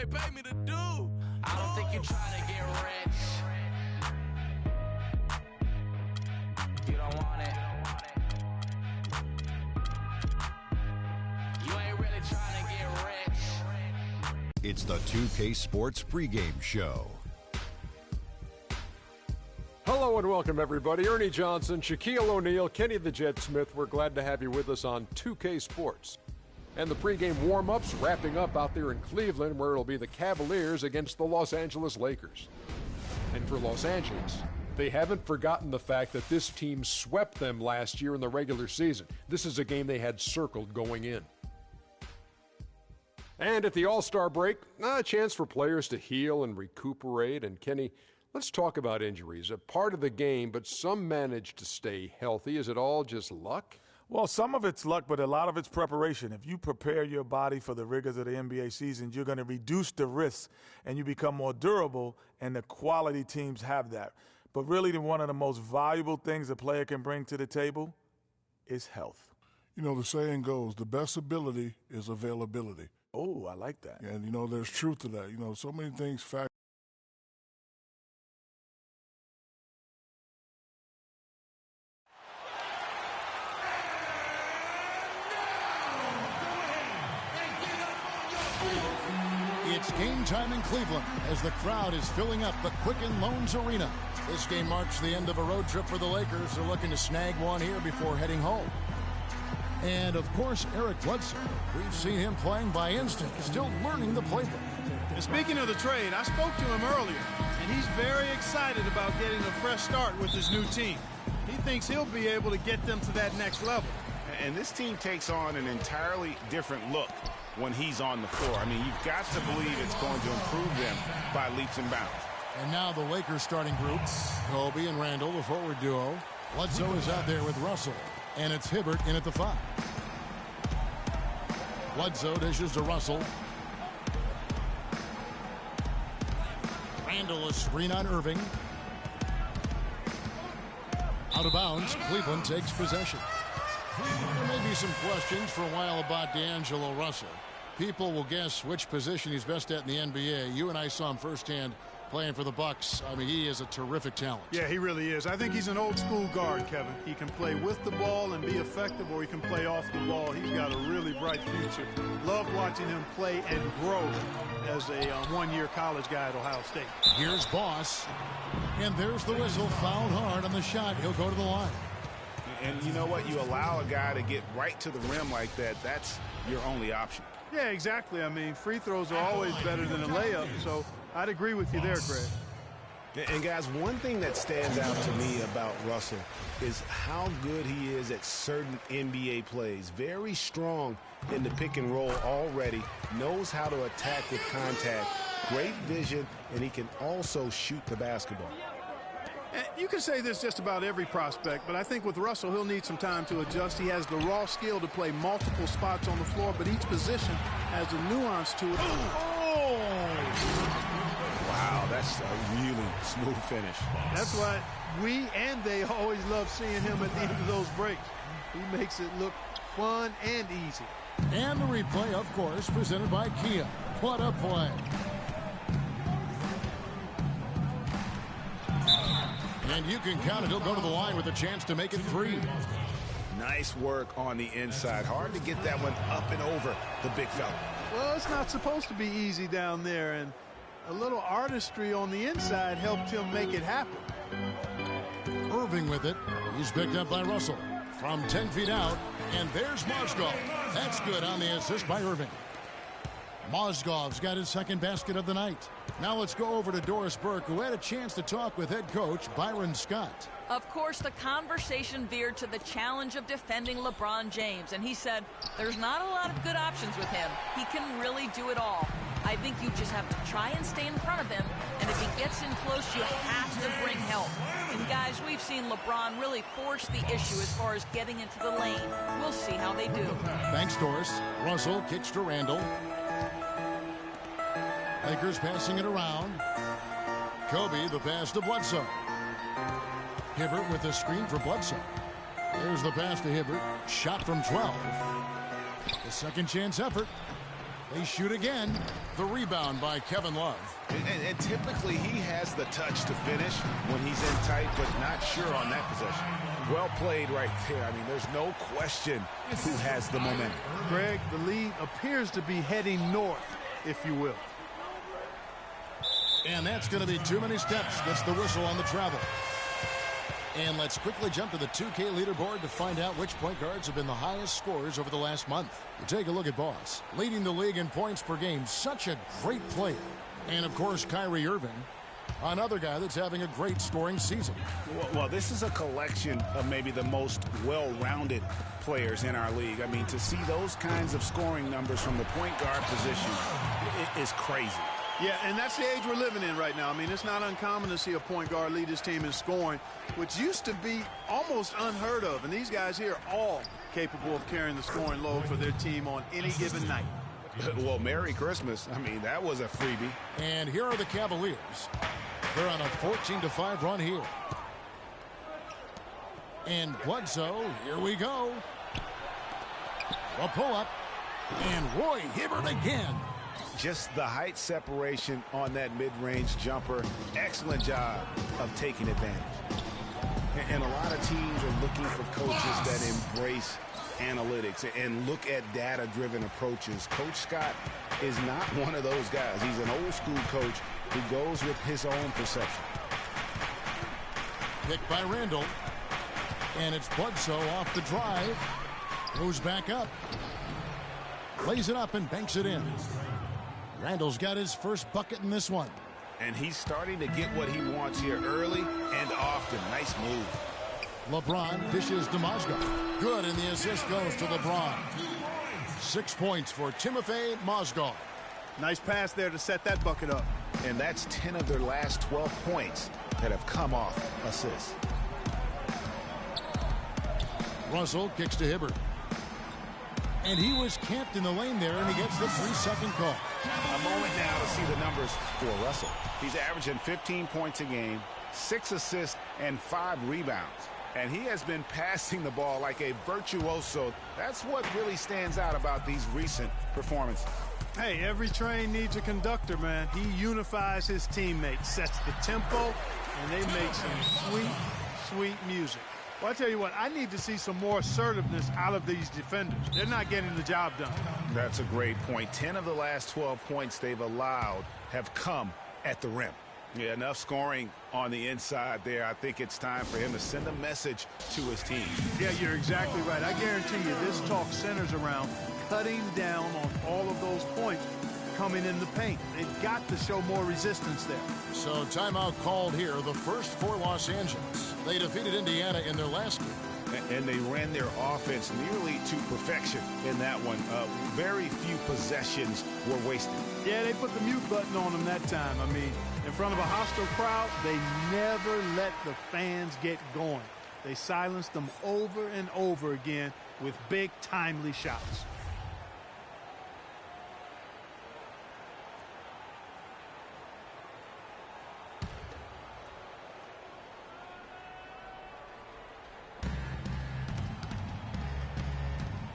they pay me to do. I don't think you're trying to get rich. You don't want it. You ain't really trying to get rich. It's the 2K Sports pregame show. Hello and welcome, everybody. Ernie Johnson, Shaquille O'Neal, Kenny the Jet Smith. We're glad to have you with us on 2K Sports. And the pregame warm-ups wrapping up out there in Cleveland, where it'll be the Cavaliers against the Los Angeles Lakers. And for Los Angeles, they haven't forgotten the fact that this team swept them last year in the regular season. This is a game they had circled going in. And at the All-Star break, a chance for players to heal and recuperate. And Kenny, let's talk about injuries. A part of the game, but some managed to stay healthy. Is it all just luck? Well, some of it's luck, but a lot of it's preparation. If you prepare your body for the rigors of the NBA season, you're going to reduce the risks and you become more durable, and the quality teams have that. But really, one of the most valuable things a player can bring to the table is health. You know, the saying goes, the best ability is availability. Oh, I like that. And, you know, there's truth to that. You know, so many things factor. It's game time in Cleveland as the crowd is filling up the Quicken Loans Arena. This game marks the end of a road trip for the Lakers. They're looking to snag one here before heading home. And, of course, Eric Bledsoe. We've seen him playing by instinct, still learning the playbook. And speaking of the trade, I spoke to him earlier, and he's very excited about getting a fresh start with his new team. He thinks he'll be able to get them to that next level. And this team takes on an entirely different look when he's on the floor. I mean, you've got to believe it's going to improve them by leaps and bounds. And now the Lakers starting group, Kobe and Randall, the forward duo. Bledsoe is out there with Russell, and it's Hibbert in at the 5. Bledsoe dishes to Russell. Randall a screen on Irving. Out of bounds, Cleveland takes possession. There may be some questions for a while about D'Angelo Russell. People will guess which position he's best at in the NBA. You and I saw him firsthand playing for the Bucks. I mean, he is a terrific talent. Yeah, he really is. I think he's an old school guard, Kevin. He can play with the ball and be effective, or he can play off the ball. He's got a really bright future. Loved watching him play and grow as a one-year college guy at Ohio State. Here's Boss. And there's the whistle. Fouled hard on the shot. He'll go to the line. And you know what? You allow a guy to get right to the rim like that, that's your only option. Yeah, exactly. I mean, free throws are always better than a layup, so I'd agree with you there, Greg. And, guys, one thing that stands out to me about Russell is how good he is at certain NBA plays. Very strong in the pick and roll already, knows how to attack with contact, great vision, and he can also shoot the basketball. You can say this just about every prospect, but I think with Russell, he'll need some time to adjust. He has the raw skill to play multiple spots on the floor, but each position has a nuance to it. Oh! Wow, that's a really smooth finish. That's why we and they always love seeing him at the end of those breaks. He makes it look fun and easy. And the replay, of course, presented by Kia. What a play. And you can count it. He'll go to the line with a chance to make it 3. Nice work on the inside. Hard to get that one up and over the big fella. Well, it's not supposed to be easy down there, and a little artistry on the inside helped him make it happen. Irving with it. He's picked up by Russell from 10 feet out, and there's Mozgov. That's good on the assist by Irving. Mozgov's got his second basket of the night. Now let's go over to Doris Burke, who had a chance to talk with head coach Byron Scott. Of course, the conversation veered to the challenge of defending LeBron James, and he said there's not a lot of good options with him. He can really do it all. I think you just have to try and stay in front of him, and if he gets in close, you have to bring help. And guys, we've seen LeBron really force the issue as far as getting into the lane. We'll see how they do. Thanks, Doris. Russell kicks to Randall. Lakers passing it around. Kobe, the pass to Bledsoe. Hibbert with the screen for Bledsoe. There's the pass to Hibbert. Shot from 12. The second chance effort. They shoot again. The rebound by Kevin Love. And typically he has the touch to finish when he's in tight, but not sure on that possession. Well played right there. I mean, there's no question who has the momentum. Greg, the lead appears to be heading north, if you will. And that's going to be too many steps. Gets the whistle on the travel. And let's quickly jump to the 2K leaderboard to find out which point guards have been the highest scorers over the last month. We'll take a look at Boss, leading the league in points per game. Such a great player. And, of course, Kyrie Irving, another guy that's having a great scoring season. Well, this is a collection of maybe the most well-rounded players in our league. I mean, to see those kinds of scoring numbers from the point guard position is crazy. Yeah, and that's the age we're living in right now. I mean, it's not uncommon to see a point guard lead his team in scoring, which used to be almost unheard of. And these guys here are all capable of carrying the scoring load for their team on any given night. Well, Merry Christmas. I mean, that was a freebie. And here are the Cavaliers. They're on a 14-5 run here. And Bledsoe, here we go. A pull-up. And Roy Hibbert again. Just the height separation on that mid-range jumper. Excellent job of taking advantage. And a lot of teams are looking for coaches that embrace analytics and look at data-driven approaches. Coach Scott is not one of those guys. He's an old-school coach who goes with his own perception. Picked by Randall. And it's Bledsoe off the drive. Goes back up. Lays it up and banks it in. Randall's got his first bucket in this one. And he's starting to get what he wants here early and often. Nice move. LeBron dishes to Mozgov. Good, and the assist goes to LeBron. 6 points for Timofey Mozgov. Nice pass there to set that bucket up. And that's 10 of their last 12 points that have come off assists. Russell kicks to Hibbert. And he was camped in the lane there, and he gets the 3-second call. A moment now to see the numbers for Russell. He's averaging 15 points a game, 6 assists, and 5 rebounds. And he has been passing the ball like a virtuoso. That's what really stands out about these recent performances. Hey, every train needs a conductor, man. He unifies his teammates, sets the tempo, and they make some sweet, sweet music. Well, I tell you what, I need to see some more assertiveness out of these defenders. They're not getting the job done. That's a great point. 10 of the last 12 points they've allowed have come at the rim. Yeah, enough scoring on the inside there. I think it's time for him to send a message to his team. Yeah, you're exactly right. I guarantee you this talk centers around cutting down on all of those points coming in the paint. They've got to show more resistance there. So timeout called here, the first for Los Angeles. They defeated Indiana in their last game. And they ran their offense nearly to perfection in that one. Very few possessions were wasted. Yeah, they put the mute button on them that time. I mean, in front of a hostile crowd, they never let the fans get going. They silenced them over and over again with big, timely shots.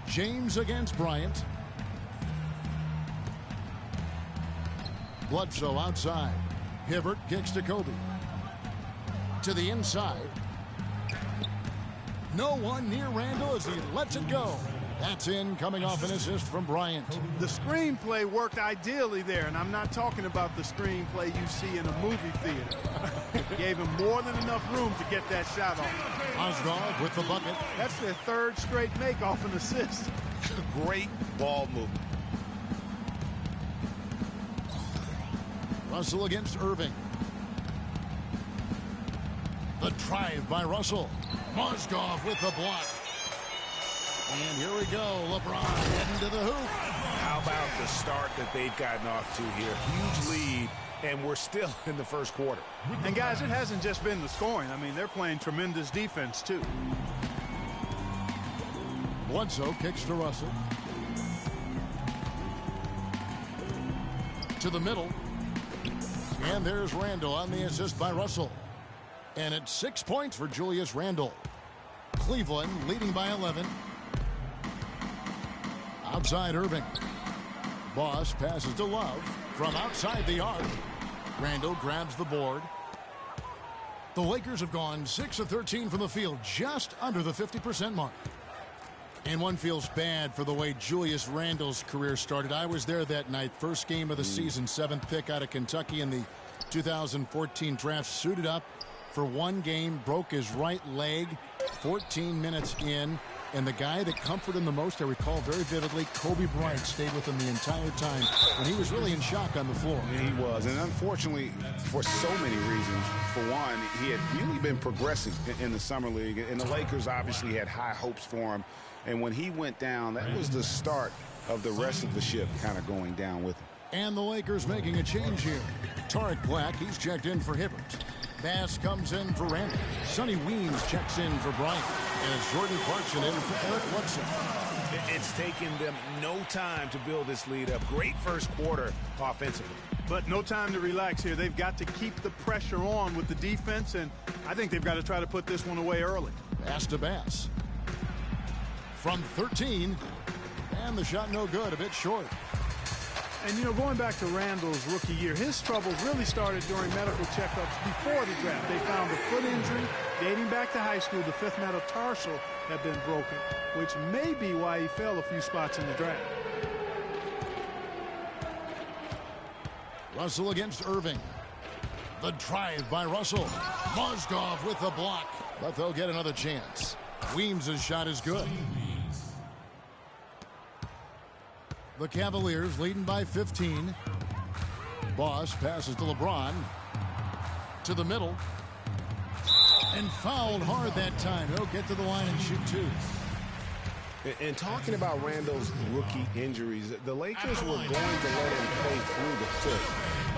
James against Bryant. Bledsoe outside. Hibbert kicks to Kobe. To the inside. No one near Randall as he lets it go. That's in, coming off an assist from Bryant. The screenplay worked ideally there, and I'm not talking about the screenplay you see in a movie theater. Gave him more than enough room to get that shot off. Mozgov with the bucket. That's their third straight make off an assist. Great ball movement. Russell against Irving. The drive by Russell. Mozgov with the block. And here we go. LeBron heading to the hoop. How about the start that they've gotten off to here? Huge lead, and we're still in the first quarter. And, guys, it hasn't just been the scoring. I mean, they're playing tremendous defense, too. Bledsoe kicks to Russell. To the middle. And there's Randall on the assist by Russell. And it's 6 points for Julius Randle. Cleveland leading by 11. Outside Irving. Boss passes to Love from outside the arc. Randall grabs the board. The Lakers have gone 6 of 13 from the field, just under the 50% mark. And one feels bad for the way Julius Randle's career started. I was there that night, first game of the season, 7th pick out of Kentucky in the 2014 draft. Suited up for one game, broke his right leg 14 minutes in. And the guy that comforted him the most, I recall very vividly, Kobe Bryant stayed with him the entire time when he was really in shock on the floor. He was, and unfortunately, for so many reasons. For one, he had really been progressing in the Summer League, and the Lakers obviously had high hopes for him. And when he went down, that was the start of the rest of the ship kind of going down with him. And the Lakers making a change here. Tarek Black, he's checked in for Hibbert. Bass comes in for Randall. Sonny Weems checks in for Bryant. And it's Jordan Clarkson in for Eric Woodson. It's taken them no time to build this lead up. Great first quarter offensively. But no time to relax here. They've got to keep the pressure on with the defense, and I think they've got to try to put this one away early. Pass to Bass. From 13, and the shot no good, a bit short. And, you know, going back to Randall's rookie year, his troubles really started during medical checkups before the draft. They found a foot injury dating back to high school. The fifth metatarsal had been broken, which may be why he fell a few spots in the draft. Russell against Irving. The drive by Russell. Mozgov with the block, but they'll get another chance. Weems' shot is good. The Cavaliers leading by 15. Boss passes to LeBron. To the middle. And fouled hard that time. He'll get to the line and shoot two. And talking about Randall's rookie injuries, the Lakers were going to let him play through the foot.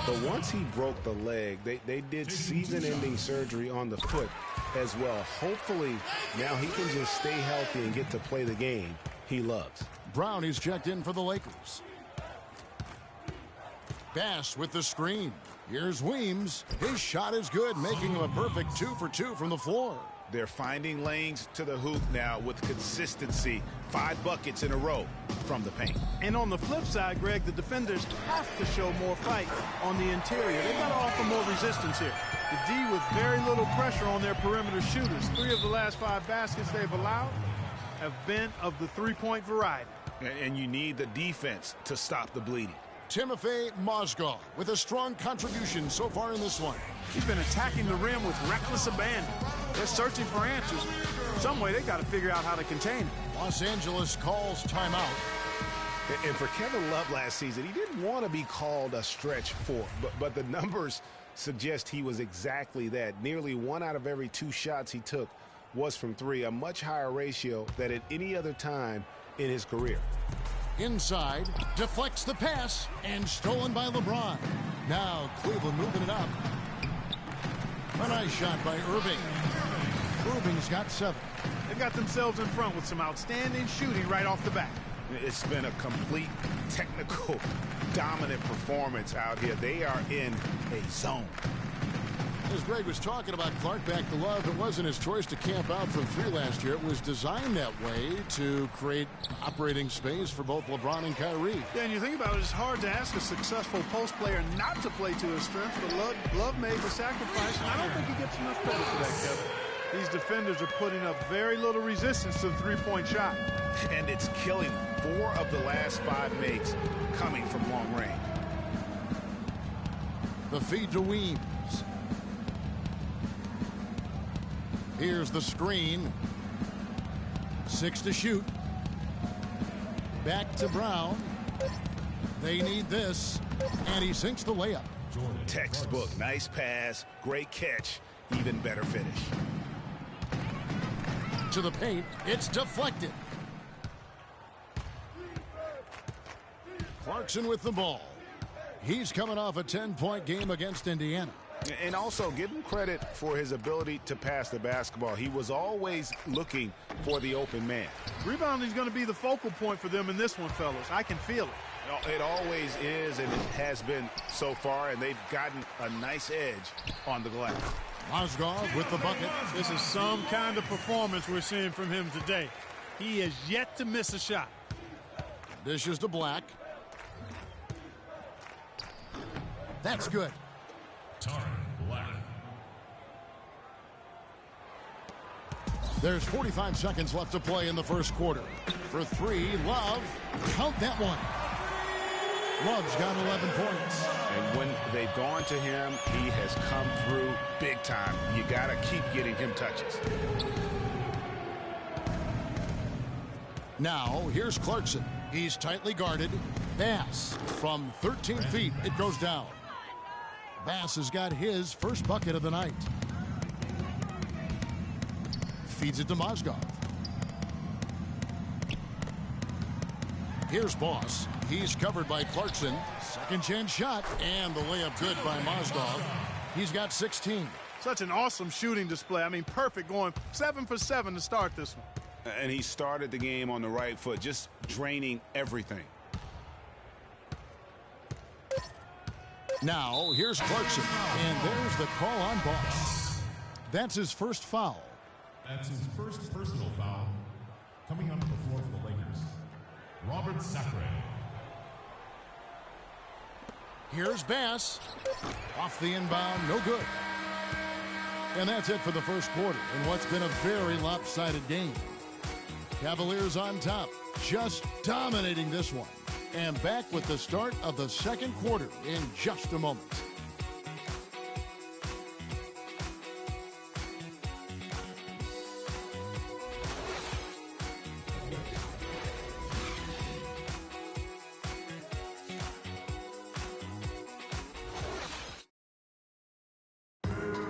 But once he broke the leg, they did season-ending surgery on the foot as well. Hopefully, now he can just stay healthy and get to play the game he loves. Brown is checked in for the Lakers. Bass with the screen. Here's Weems. His shot is good, making him a perfect 2 for 2 from the floor. They're finding lanes to the hoop now with consistency. 5 buckets in a row from the paint. And on the flip side, Greg, the defenders have to show more fight on the interior. They've got to offer more resistance here. The D with very little pressure on their perimeter shooters. 3 of the last 5 baskets they've allowed have been of the three-point variety. And you need the defense to stop the bleeding. Timofey Mozgov with a strong contribution so far in this one. He's been attacking the rim with reckless abandon. They're searching for answers. Some way they got to figure out how to contain him. Los Angeles calls timeout. And for Kevin Love last season, he didn't want to be called a stretch 4, but the numbers suggest he was exactly that. Nearly 1 out of every 2 shots he took was from 3, a much higher ratio than at any other time in his career. Inside, deflects the pass, and stolen by LeBron. Now Cleveland moving it up. A nice shot by Irving. Irving's got 7. They've got themselves in front with some outstanding shooting right off the bat. It's been a complete technical dominant performance out here. They are in a zone. As Greg was talking about Clark back to Love, it wasn't his choice to camp out from 3 last year. It was designed that way to create operating space for both LeBron and Kyrie. Yeah, and you think about it, it's hard to ask a successful post player not to play to his strengths, but Love made the sacrifice, and I don't think he gets enough credit for that, Kevin. These defenders are putting up very little resistance to the three-point shot. And it's killing 4 of the last 5 makes coming from long range. The feed to Weems. Here's the screen. 6 to shoot. Back to Brown. They need this. And he sinks the layup. Textbook. Nice pass. Great catch. Even better finish. To the paint. It's deflected. Clarkson with the ball. He's coming off a 10-point game against Indiana. And also give him credit for his ability to pass the basketball. He was always looking for the open man. Rebounding is going to be the focal point for them in this one, fellas. I can feel it. It always is, and it has been so far, and they've gotten a nice edge on the glass. Mozgov with the bucket. This is some kind of performance we're seeing from him today. He has yet to miss a shot. Dishes to Black. That's good. Tarik Black. There's 45 seconds left to play in the first quarter. For three, Love. Count that one. Love's got 11 points. And when they've gone to him, he has come through big time. You got to keep getting him touches. Now, here's Clarkson. He's tightly guarded. Bass. From 13 feet, it goes down. Bass has got his first bucket of the night. Feeds it to Mozgov. Here's Boss. He's covered by Clarkson. Second chance shot, and the layup good by Mozgov. He's got 16. Such an awesome shooting display. I mean, perfect, going 7 for 7 to start this one. And he started the game on the right foot, just draining everything. Now, here's Clarkson, and there's the call on Boss. That's his first foul. That's his first personal foul. Coming onto the floor for the Lakers, Robert Sacre. Here's Bass. Off the inbound, no good. And that's it for the first quarter in what's been a very lopsided game. Cavaliers on top, just dominating this one. And back with the start of the second quarter in just a moment.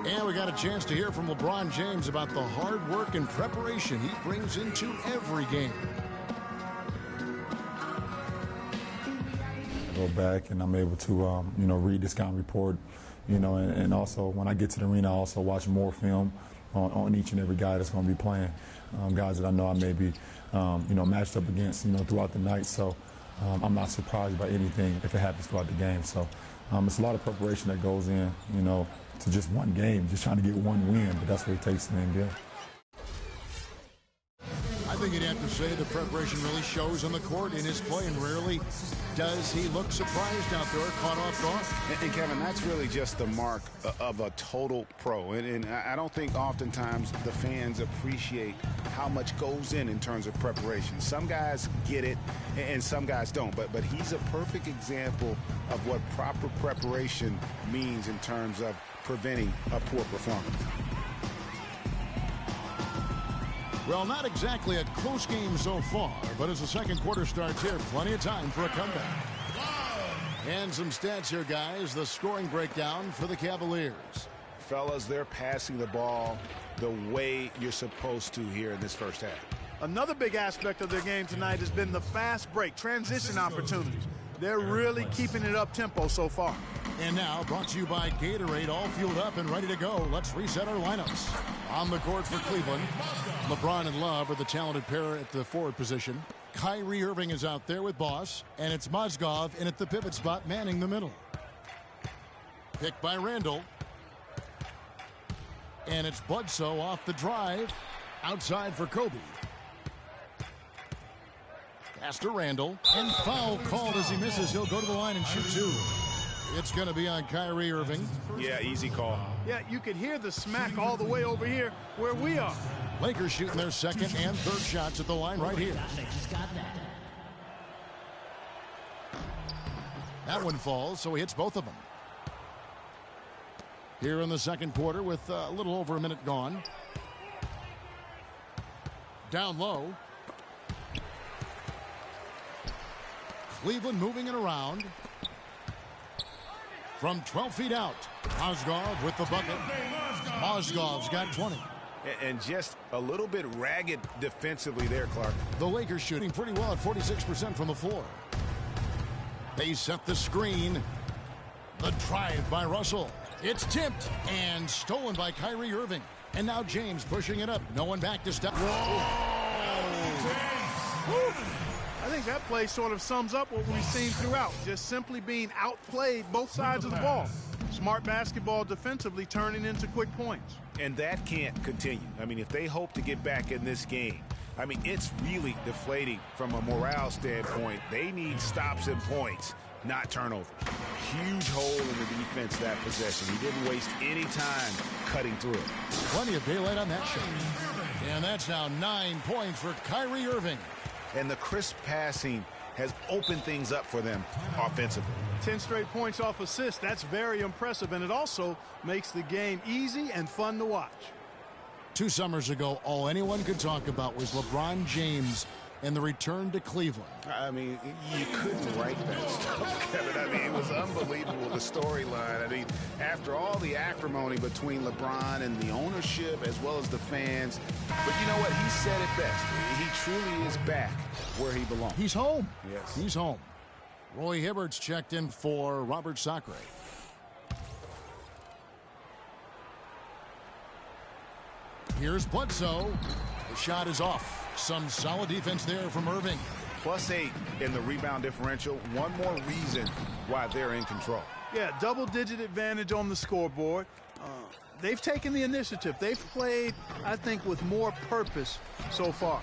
And we got a chance to hear from LeBron James about the hard work and preparation he brings into every game. I go back and I'm able to, read the scouting report, and also when I get to the arena, I also watch more film on each and every guy that's going to be playing, guys that I know I may be, matched up against, throughout the night. So I'm not surprised by anything if it happens throughout the game. So it's a lot of preparation that goes in, to just one game, just trying to get one win, but that's what it takes to win good. I think you'd have to say the preparation really shows on the court in his play, and rarely does he look surprised out there, caught off guard. And Kevin, that's really just the mark of a total pro. And I don't think oftentimes the fans appreciate how much goes in terms of preparation. Some guys get it, and some guys don't. But he's a perfect example of what proper preparation means in terms of preventing a poor performance. Well, not exactly a close game so far, but as the second quarter starts here, plenty of time for a comeback. And some stats here, guys. The scoring breakdown for the Cavaliers. Fellas, they're passing the ball the way you're supposed to here in this first half. Another big aspect of their game tonight has been the fast break, transition opportunities. They're really keeping it up-tempo so far. And now, brought to you by Gatorade, all fueled up and ready to go. Let's reset our lineups. On the court for Cleveland, LeBron and Love are the talented pair at the forward position. Kyrie Irving is out there with Boss, and it's Mozgov in at the pivot spot, manning the middle. Picked by Randall. And it's Bledsoe off the drive. Outside for Kobe. Pass to Randall. And foul called as he misses. He'll go to the line and shoot two. It's going to be on Kyrie Irving. Yeah, easy call. Yeah, you could hear the smack all the way over here where we are. Lakers shooting their second and third shots at the line right here. That one falls, so he hits both of them. Here in the second quarter with a little over a minute gone. Down low. Cleveland moving it around. From 12 feet out, Mozgov with the bucket. Mozgov's got 20. And just a little bit ragged defensively there, Clark. The Lakers shooting pretty well at 46% from the floor. They set the screen. The drive by Russell. It's tipped and stolen by Kyrie Irving. And now James pushing it up. No one back to step. I think that play sort of sums up what we've seen throughout. Just simply being outplayed both sides of the ball. Smart basketball defensively turning into quick points. And that can't continue. I mean, if they hope to get back in this game, I mean, it's really deflating from a morale standpoint. They need stops and points, not turnovers. huge hole in the defense that possession. He didn't waste any time cutting through it. Plenty of daylight on that shot. And that's now 9 points for Kyrie Irving. And the crisp passing has opened things up for them offensively. 10 straight points off assists. That's very impressive, and it also makes the game easy and fun to watch. 2 summers ago, all anyone could talk about was LeBron James and the return to Cleveland. I mean, you couldn't write that stuff, Kevin. I mean, it was unbelievable, the storyline. I mean, after all the acrimony between LeBron and the ownership as well as the fans. But you know what? He said it best. He truly is back where he belongs. He's home. Yes. He's home. Roy Hibbert's checked in for Robert Sacre. Here's Bledsoe. The shot is off. Some solid defense there from Irving. +8 in the rebound differential. One more reason why they're in control. Yeah, double-digit advantage on the scoreboard. They've taken the initiative. They've played, I think, with more purpose so far.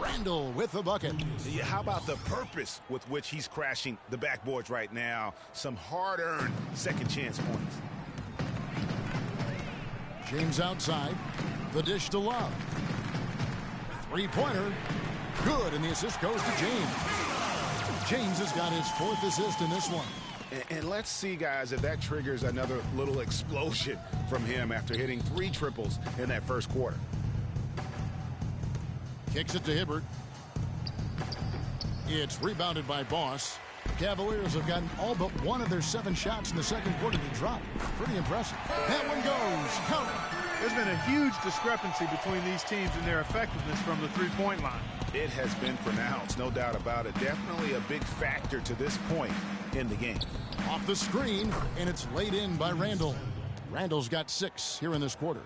Randall with the bucket. Yeah, how about the purpose with which he's crashing the backboards right now? Some hard-earned second chance points. James outside. The dish to Love. Three-pointer. Good, and the assist goes to James. James has got his 4th assist in this one. And let's see, guys, if that triggers another little explosion from him after hitting 3 triples in that first quarter. Kicks it to Hibbert. It's rebounded by Boss. The Cavaliers have gotten all but 1 of their 7 shots in the second quarter to drop. Pretty impressive. That one goes. Count. There's been a huge discrepancy between these teams and their effectiveness from the three-point line. It has been pronounced, no doubt about it. Definitely a big factor to this point in the game. Off the screen, and it's laid in by Randall. Randall's got 6 here in this quarter.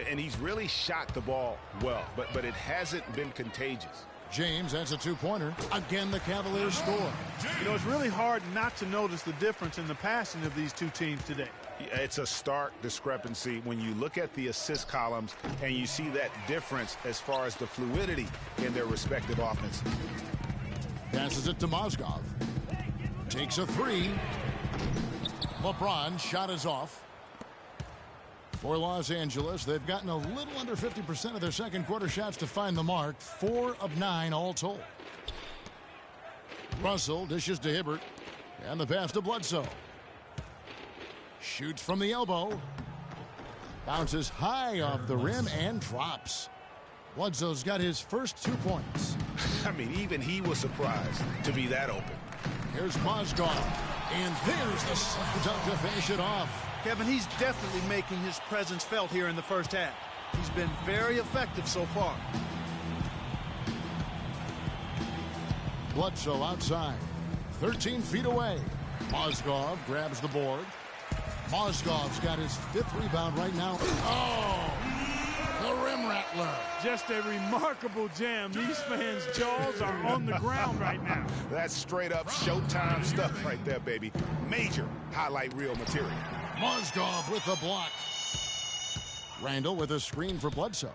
And he's really shot the ball well, but it hasn't been contagious. James, that's a 2-pointer. Again, the Cavaliers score. You know, it's really hard not to notice the difference in the passing of these 2 teams today. It's a stark discrepancy when you look at the assist columns and you see that difference as far as the fluidity in their respective offenses. Passes it to Mozgov. Takes a 3. LeBron shot is off. For Los Angeles, they've gotten a little under 50% of their second quarter shots to find the mark. 4 of 9 all told. Russell dishes to Hibbert. And the pass to Bledsoe. Shoots from the elbow. Bounces high off the rim and drops. Bledsoe's got his first 2 points. I mean, even he was surprised to be that open. Here's Mozgov. And there's the slam dunk to finish it off. Kevin, he's definitely making his presence felt here in the first half. He's been very effective so far. Bledsoe outside. 13 feet away. Mozgov grabs the board. Mozgov's got his 5th rebound right now. Oh! The rim rattler. Just a remarkable jam. These fans' jaws are on the ground right now. That's straight up Showtime stuff right there, baby. Major highlight reel material. Mozgov with the block. Randall with a screen for Bledsoe.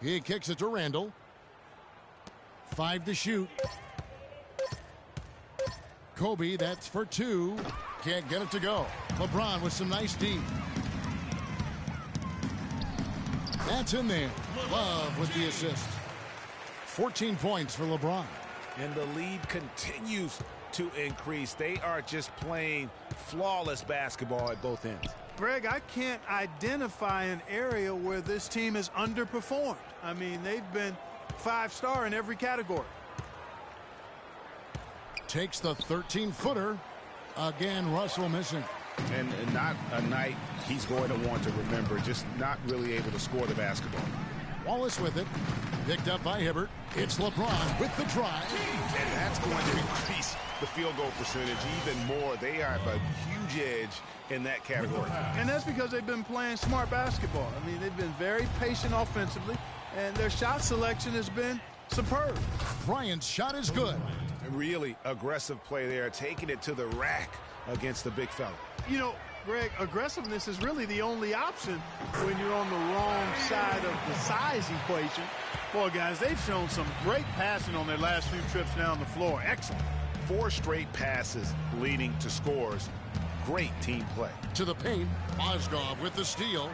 He kicks it to Randall. 5 to shoot. Kobe, that's for 2. Can't get it to go. LeBron with some nice D. That's in there. Love with the assist. 14 points for LeBron. And the lead continues to increase. They are just playing flawless basketball at both ends. Greg, I can't identify an area where this team has underperformed. I mean, they've been 5-star in every category. Takes the 13-footer. Again, Russell missing. And not a night he's going to want to remember, just not really able to score the basketball. Wallace with it. Picked up by Hibbert. It's LeBron with the drive. And that's going to increase the field goal percentage even more. They have a huge edge in that category. And that's because they've been playing smart basketball. I mean, they've been very patient offensively, and their shot selection has been superb. Bryant's shot is good. Really aggressive play there, taking it to the rack against the big fella. You know, Greg, aggressiveness is really the only option when you're on the wrong side of the size equation. Boy, guys, they've shown some great passing on their last few trips down the floor. Excellent. 4 straight passes leading to scores. Great team play. To the paint, Mozgov with the steal.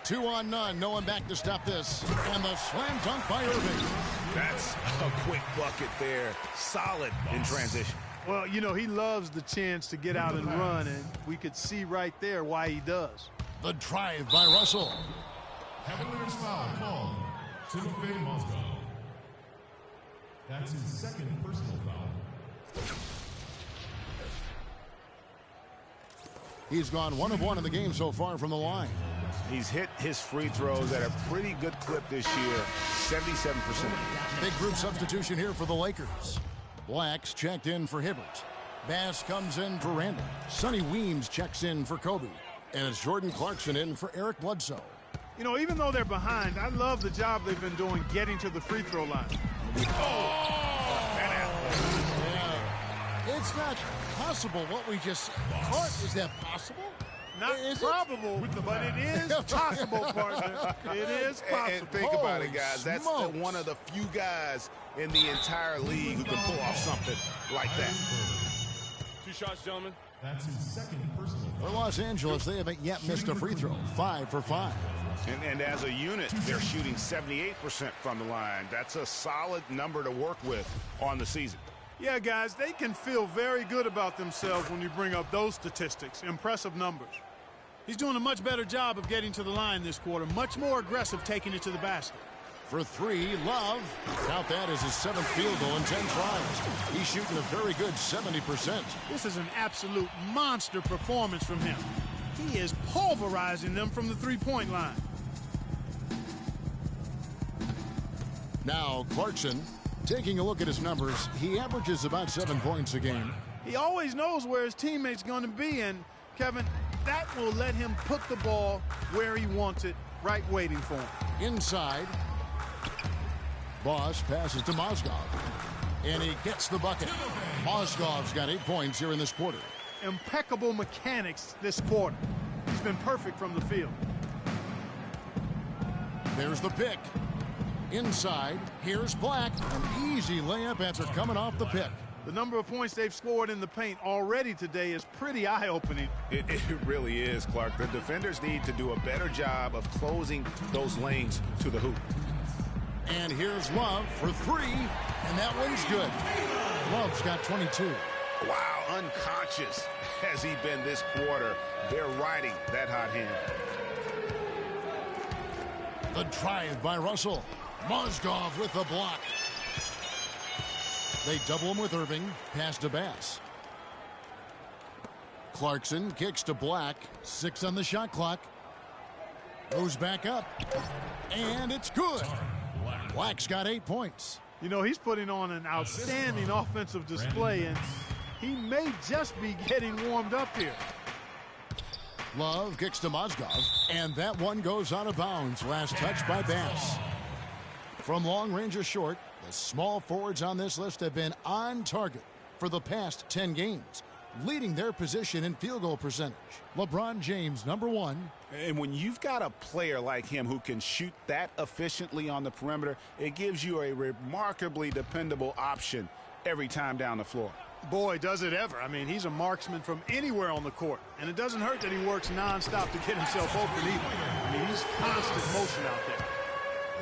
2 on none, no one back to stop this. And the slam dunk by Irving. That's a quick bucket there. Solid in transition. Well, you know, he loves the chance to get out and run, and we could see right there why he does. The drive by Russell. Cavaliers foul called. Timofey Mozgov. That's his second personal foul. He's gone 1 of 1 in the game so far from the line. He's hit his free throws at a pretty good clip this year, 77%. Big group substitution here for the Lakers. Blacks checked in for Hibbert. Bass comes in for Randall. Sonny Weems checks in for Kobe. And it's Jordan Clarkson in for Eric Bledsoe. You know, even though they're behind, I love the job they've been doing getting to the free throw line. It's not possible what we just caught. Is that possible? Not probable, but it is possible, partner. It is possible. And think about it, guys. That's one of the few guys in the entire league who can pull off something like that. 2 shots, gentlemen. That's his second personal foul. For Los Angeles, they haven't yet missed a free throw. 5 for 5. And as a unit, they're shooting 78% from the line. That's a solid number to work with on the season. Yeah, guys, they can feel very good about themselves when you bring up those statistics. Impressive numbers. He's doing a much better job of getting to the line this quarter. Much more aggressive taking it to the basket. For 3, Love. Count that as his 7th field goal in 10 tries. He's shooting a very good 70%. This is an absolute monster performance from him. He is pulverizing them from the three-point line. Now Clarkson, taking a look at his numbers, he averages about 7 points a game. He always knows where his teammate's going to be, and Kevin, that will let him put the ball where he wants it, right waiting for him. Inside, Boss passes to Mozgov, and he gets the bucket. Mozgov's got 8 points here in this quarter. Impeccable mechanics this quarter. He's been perfect from the field. There's the pick. Inside, here's Black. An easy layup after coming off the pick. The number of points they've scored in the paint already today is pretty eye-opening. It really is, Clark. The defenders need to do a better job of closing those lanes to the hoop. And here's Love for 3, and that one's good. Love's got 22. Wow, unconscious has he been this quarter. They're riding that hot hand. The drive by Russell. Mozgov with the block. They double him with Irving. Pass to Bass. Clarkson kicks to Black. 6 on the shot clock. Goes back up. And it's good. Black's got 8 points. You know, he's putting on an outstanding offensive display, and he may just be getting warmed up here. Love kicks to Mozgov, and that one goes out of bounds. Last touch by Bass. From long range or short, the small forwards on this list have been on target for the past 10 games, leading their position in field goal percentage. LeBron James, number 1. And when you've got a player like him who can shoot that efficiently on the perimeter, it gives you a remarkably dependable option every time down the floor. Boy, does it ever. I mean, he's a marksman from anywhere on the court. And it doesn't hurt that he works nonstop to get himself open either. I mean, he's constant motion out there.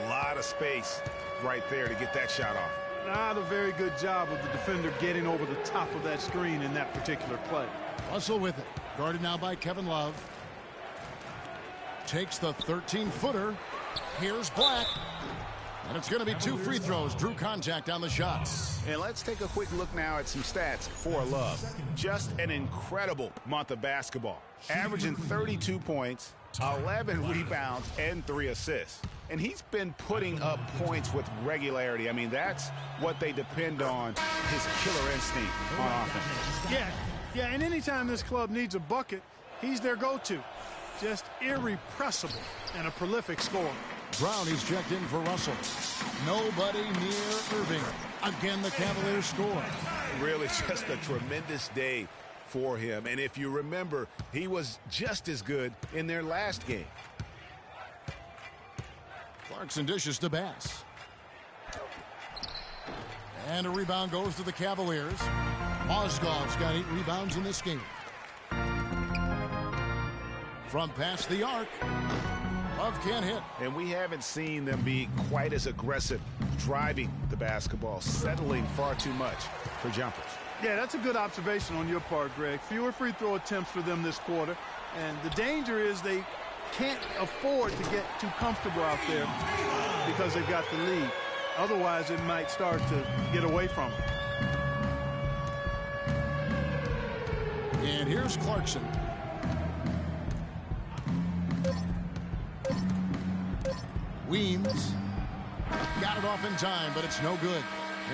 A lot of space right there to get that shot off. Not a very good job of the defender getting over the top of that screen in that particular play. Russell with it. Guarded now by Kevin Love. Takes the 13-footer. Here's Black. And it's going to be 2 free throws. Drew contact on the shots. And let's take a quick look now at some stats for Love. Just an incredible month of basketball. Averaging 32 points, 11 rebounds, and 3 assists. And he's been putting up points with regularity. I mean, that's what they depend on, his killer instinct on offense. Yeah, and anytime this club needs a bucket, he's their go-to. Just irrepressible and a prolific scorer. Brown is checked in for Russell. Nobody near Irving. Again, the Cavaliers score. Really just a tremendous day for him. And if you remember, he was just as good in their last game. Clarkson dishes to Bass. And a rebound goes to the Cavaliers. Mozgov's got 8 rebounds in this game. From past the arc, Love can't hit. And we haven't seen them be quite as aggressive driving the basketball, settling far too much for jumpers. Yeah, that's a good observation on your part, Greg. Fewer free throw attempts for them this quarter. And the danger is they can't afford to get too comfortable out there because they've got the lead. Otherwise, it might start to get away from them. And here's Clarkson. Weems got it off in time, but it's no good.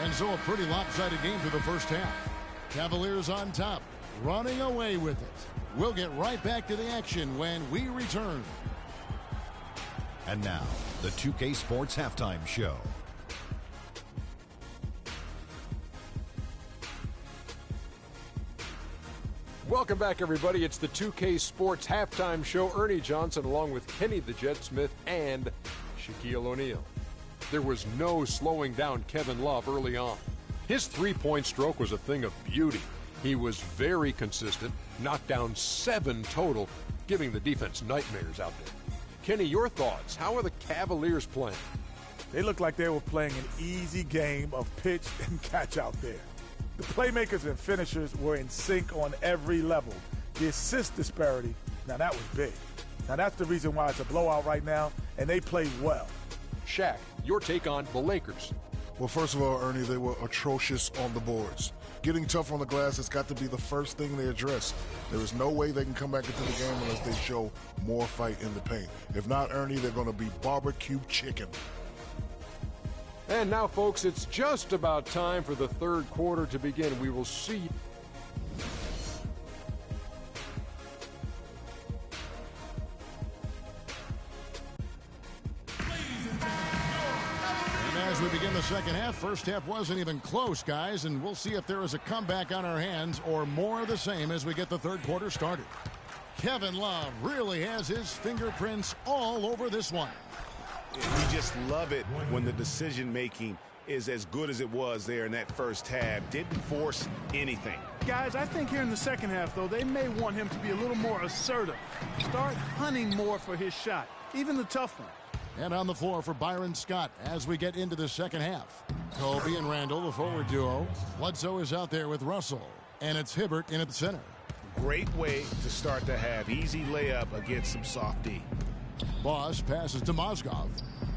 And so a pretty lopsided game through the first half. Cavaliers on top, running away with it. We'll get right back to the action when we return. And now, the 2K Sports Halftime Show. Welcome back, everybody. It's the 2K Sports Halftime Show. Ernie Johnson along with Kenny the Jet Smith and Shaquille O'Neal. There was no slowing down Kevin Love early on. His three-point stroke was a thing of beauty. He was very consistent, knocked down 7 total, giving the defense nightmares out there. Kenny, your thoughts? How are the Cavaliers playing? They looked like they were playing an easy game of pitch and catch out there. The playmakers and finishers were in sync on every level. The assist disparity, now that was big. Now that's the reason why it's a blowout right now, and they played well. Shaq, your take on the Lakers. Well, first of all, Ernie, they were atrocious on the boards. Getting tough on the glass has got to be the first thing they address. There is no way they can come back into the game unless they show more fight in the paint. If not, Ernie, they're going to be barbecue chicken. And now, folks, it's just about time for the third quarter to begin. We will see. As we begin the second half, first half wasn't even close, guys, and we'll see if there is a comeback on our hands or more of the same as we get the third quarter started. Kevin Love really has his fingerprints all over this one. We just love it when the decision-making is as good as it was there in that first half. Didn't force anything. Guys, I think here in the second half, though, they may want him to be a little more assertive. Start hunting more for his shot, even the tough one. And on the floor for Byron Scott as we get into the second half. Kobe and Randall, the forward duo. Bledsoe is out there with Russell. And it's Hibbert in at the center. Great way to start the half. Easy layup against some soft D. Boss passes to Mozgov.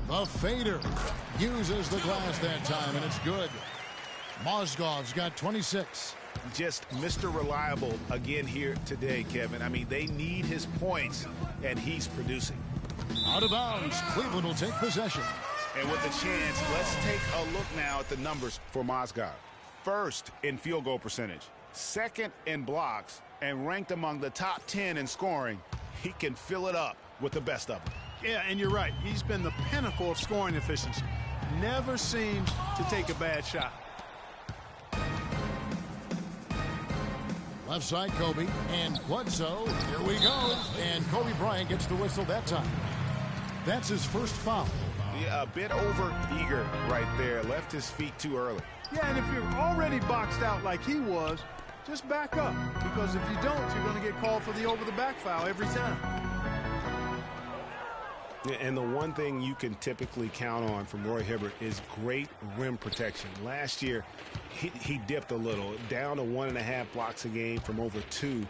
The fader uses the glass that time, and it's good. Mozgov's got 26. Just Mr. Reliable again here today, Kevin. I mean, they need his points, and he's producing. Out of bounds. Cleveland will take possession. And with a chance, let's take a look now at the numbers for Mozgov. First in field goal percentage, second in blocks, and ranked among the top 10 in scoring. He can fill it up with the best of them. Yeah, and you're right. He's been the pinnacle of scoring efficiency. Never seems to take a bad shot. Left side, Kobe, and Bledsoe. Here we go. And Kobe Bryant gets the whistle that time. That's his first foul. Yeah, a bit over-eager right there. Left his feet too early. Yeah, and if you're already boxed out like he was, just back up. Because if you don't, you're going to get called for the over-the-back foul every time. And the one thing you can typically count on from Roy Hibbert is great rim protection. Last year, he dipped a little, down to 1.5 blocks a game from over 2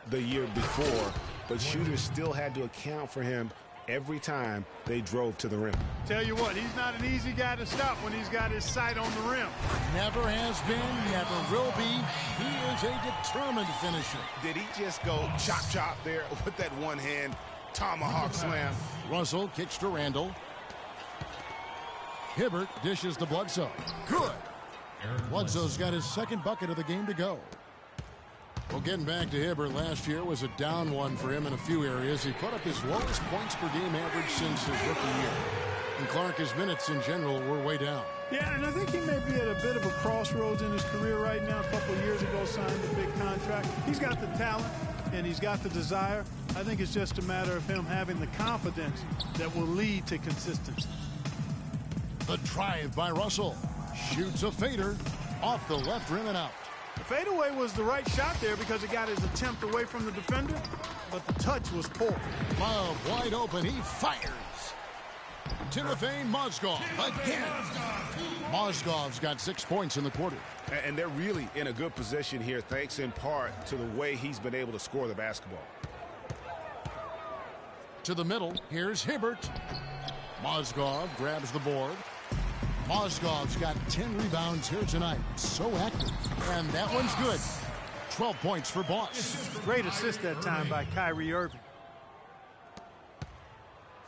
the year before. But shooters still had to account for him every time they drove to the rim. Tell you what, he's not an easy guy to stop when he's got his sight on the rim. Never has been, never will be. He is a determined finisher. Did he just go chop there with that one hand tomahawk slam? Russell kicks to Randall. Hibbert dishes to Bledsoe. Good. Bledsoe's got his second bucket of the game to go. Well, getting back to Hibbert, last year was a down one for him in a few areas. He put up his lowest points per game average since his rookie year. And Clark, his minutes in general were way down. Yeah, and I think he may be at a bit of a crossroads in his career right now. A couple of years ago, signed a big contract. He's got the talent, and he's got the desire. I think it's just a matter of him having the confidence that will lead to consistency. The drive by Russell. Shoots a fader off the left rim and out. The fadeaway was the right shot there because it got his attempt away from the defender, but the touch was poor. Love wide open. He fires. Timofey Mozgov again. Mozgov's got 6 points in the quarter. And they're really in a good position here, thanks in part to the way he's been able to score the basketball. To the middle, here's Hibbert. Mozgov grabs the board. Mozgov's got 10 rebounds here tonight. So active. And that one's good. 12 points for Boss. Great assist that time by Kyrie Irving.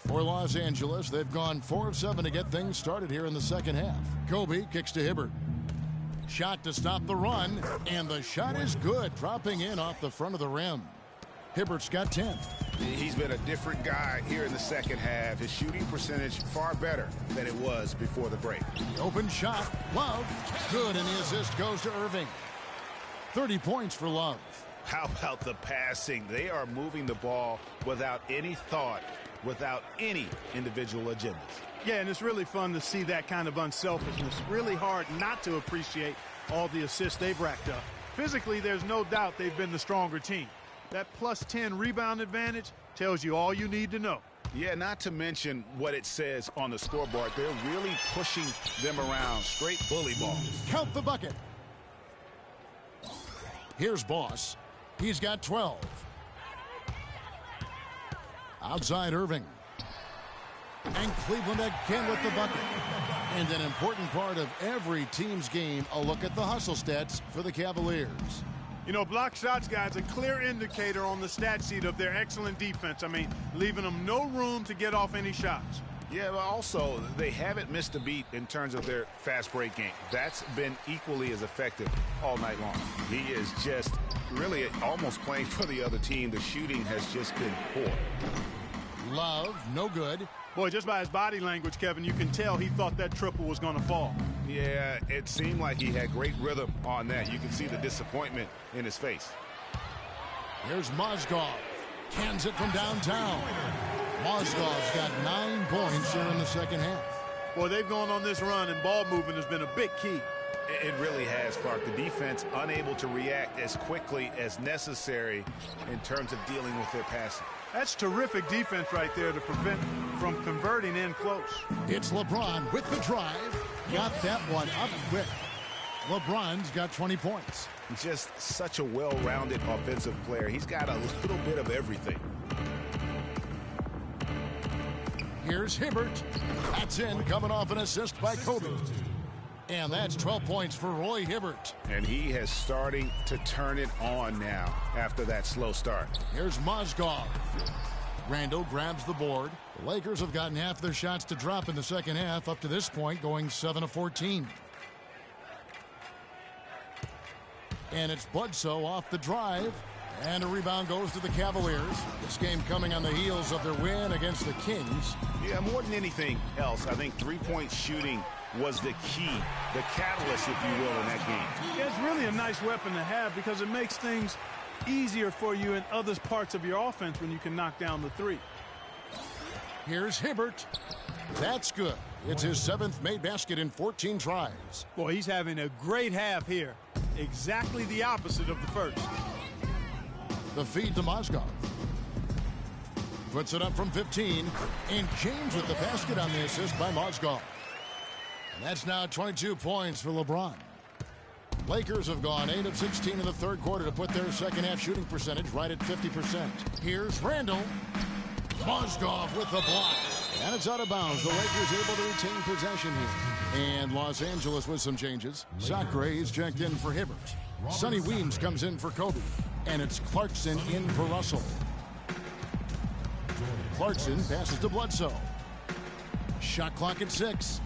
For Los Angeles, they've gone 4 of 7 to get things started here in the second half. Kobe kicks to Hibbert. Shot to stop the run, and the shot is good, dropping in off the front of the rim. Hibbert's got 10. He's been a different guy here in the second half. His shooting percentage far better than it was before the break. Open shot, Love, good, and the assist goes to Irving. 30 points for Love. How about the passing? They are moving the ball without any thought, without any individual agendas. Yeah, and it's really fun to see that kind of unselfishness. Really hard not to appreciate all the assists they've racked up. Physically, there's no doubt they've been the stronger team. That plus 10 rebound advantage tells you all you need to know. Yeah, not to mention what it says on the scoreboard. They're really pushing them around. Straight bully ball. Count the bucket. Here's Boss. He's got 12. Outside Irving. And Cleveland again with the bucket. And an important part of every team's game, a look at the hustle stats for the Cavaliers. You know, block shots, guys, a clear indicator on the stat sheet of their excellent defense. I mean, leaving them no room to get off any shots. Yeah, but also, they haven't missed a beat in terms of their fast break game. That's been equally as effective all night long. He is just really almost playing for the other team. The shooting has just been poor. Love, no good. Boy, just by his body language, Kevin, you can tell he thought that triple was going to fall. Yeah, it seemed like he had great rhythm on that. You can see the disappointment in his face. Here's Mozgov. Cans it from downtown. Mozgov's got 9 points here in the second half. Boy, they've gone on this run, and ball movement has been a big key. It really has, Clark. The defense unable to react as quickly as necessary in terms of dealing with their passing. That's terrific defense right there to prevent from converting in close. It's LeBron with the drive. Got that one up quick. LeBron's got 20 points. Just such a well-rounded offensive player. He's got a little bit of everything. Here's Hibbert. That's in, coming off an assist by Kobe. And that's 12 points for Roy Hibbert. And he has starting to turn it on now after that slow start. Here's Mozgov. Randall grabs the board. The Lakers have gotten half their shots to drop in the second half, up to this point going 7 of 14. And it's Bledsoe off the drive. And a rebound goes to the Cavaliers. This game coming on the heels of their win against the Kings. Yeah, more than anything else, I think three-point shooting was the key, the catalyst, if you will, in that game. Yeah, it's really a nice weapon to have because it makes things easier for you in other parts of your offense when you can knock down the three. Here's Hibbert. That's good. It's his 7th made basket in 14 tries. Boy, he's having a great half here. Exactly the opposite of the first. The feed to Mozgov. Puts it up from 15. And James with the basket on the assist by Mozgov. And that's now 22 points for LeBron. Lakers have gone 8 of 16 in the third quarter to put their second half shooting percentage right at 50%. Here's Randall. Mozgov with the block. And it's out of bounds. The Lakers able to retain possession here. And Los Angeles with some changes. Sacre is checked in for Hibbert. Sonny Weems comes in for Kobe. And it's Clarkson in for Russell. Clarkson passes to Bledsoe. Shot clock at 6.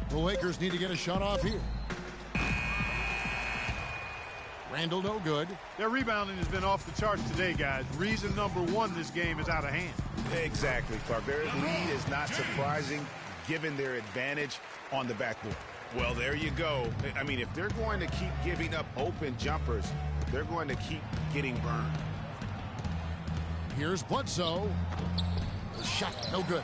The Lakers need to get a shot off here. Randall no good. Their rebounding has been off the charts today, guys. Reason number one, this game is out of hand. Exactly, Clark. Their lead is not surprising given their advantage on the backboard. Well, there you go. I mean, if they're going to keep giving up open jumpers, they're going to keep getting burned. Here's Bledsoe. The shot, no good.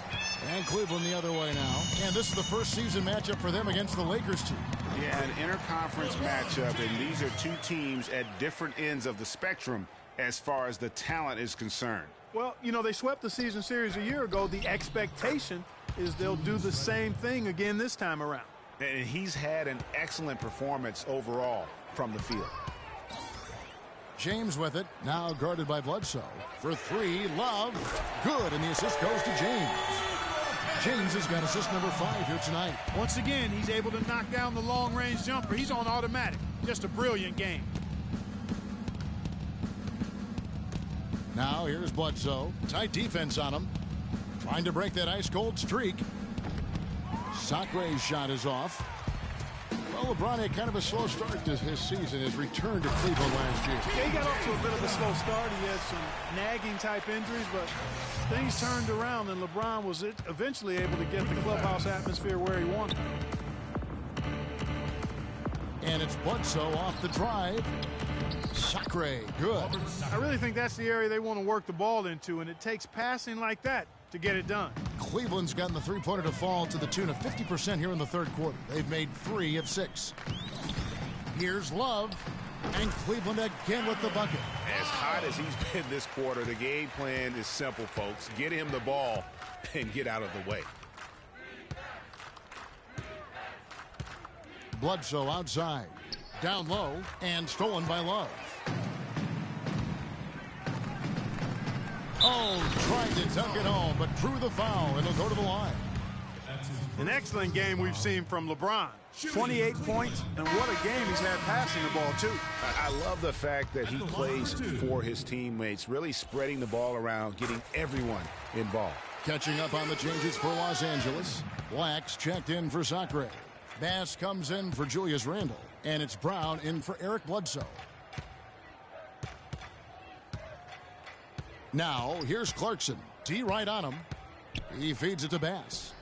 And Cleveland the other way now. And this is the first season matchup for them against the Lakers team. Yeah, an interconference matchup, and these are two teams at different ends of the spectrum as far as the talent is concerned. Well, you know, they swept the season series a year ago. The expectation is they'll do the same thing again this time around. And he's had an excellent performance overall from the field. James with it, now guarded by Bledsoe. For three, Love, good, and the assist goes to James. James has got assist number 5 here tonight. Once again, he's able to knock down the long-range jumper. He's on automatic. Just a brilliant game. Now here's Bledsoe. Tight defense on him. Trying to break that ice-cold streak. Sacre's shot is off. Well, LeBron had kind of a slow start to his season. His return to Cleveland last year. Yeah, he got off to a bit of a slow start. He had some nagging-type injuries, but things turned around, and LeBron was eventually able to get the clubhouse atmosphere where he wanted. And it's Bledsoe off the drive. Sacre, good. I really think that's the area they want to work the ball into, and it takes passing like that to get it done. Cleveland's gotten the three-pointer to fall to the tune of 50% here in the third quarter. They've made 3 of 6. Here's Love, and Cleveland again with the bucket. As hot as he's been this quarter, the game plan is simple, folks. Get him the ball and get out of the way. Bledsoe outside. Down low, and stolen by Love. Oh, tried to dunk it home, but drew the foul, and he'll go to the line. An excellent game we've seen from LeBron. 28 points, and what a game he's had passing the ball, too. I love the fact that he plays for his teammates, really spreading the ball around, getting everyone involved. Catching up on the changes for Los Angeles. Blacks checked in for Sacre. Bass comes in for Julius Randle, and it's Brown in for Eric Bledsoe. Now, here's Clarkson. D right on him. He feeds it to Bass.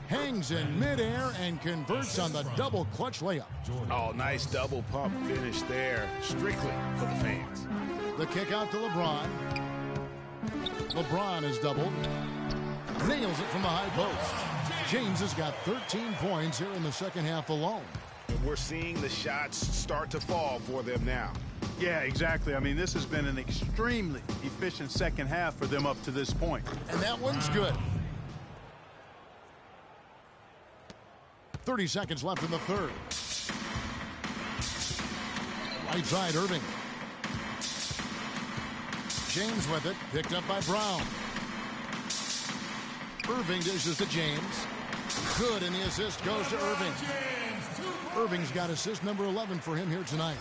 Hangs in midair and converts on the double clutch layup. Oh, nice double pump finish there. Strictly for the fans. The kick out to LeBron. LeBron is doubled. Nails it from the high post. James has got 13 points here in the second half alone. We're seeing the shots start to fall for them now. Yeah, exactly. I mean, this has been an extremely efficient second half for them up to this point. And that one's good. 30 seconds left in the third. Right side, Irving. James with it, picked up by Brown. Irving dishes to James. Good, and the assist goes to Irving. Irving's got assist number 11 for him here tonight.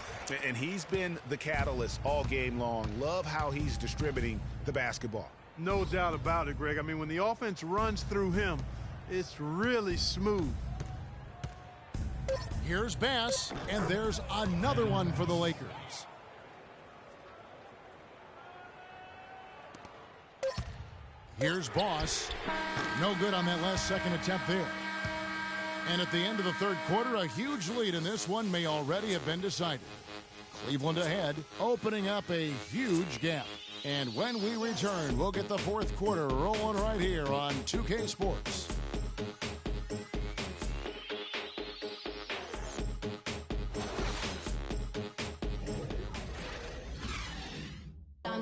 And he's been the catalyst all game long. Love how he's distributing the basketball. No doubt about it, Greg. I mean, when the offense runs through him, it's really smooth. Here's Bass, and there's another one for the Lakers. Here's Boss. No good on that last second attempt there. And at the end of the third quarter, a huge lead in this one may already have been decided. Cleveland ahead, opening up a huge gap. And when we return, we'll get the fourth quarter rolling right here on 2K Sports.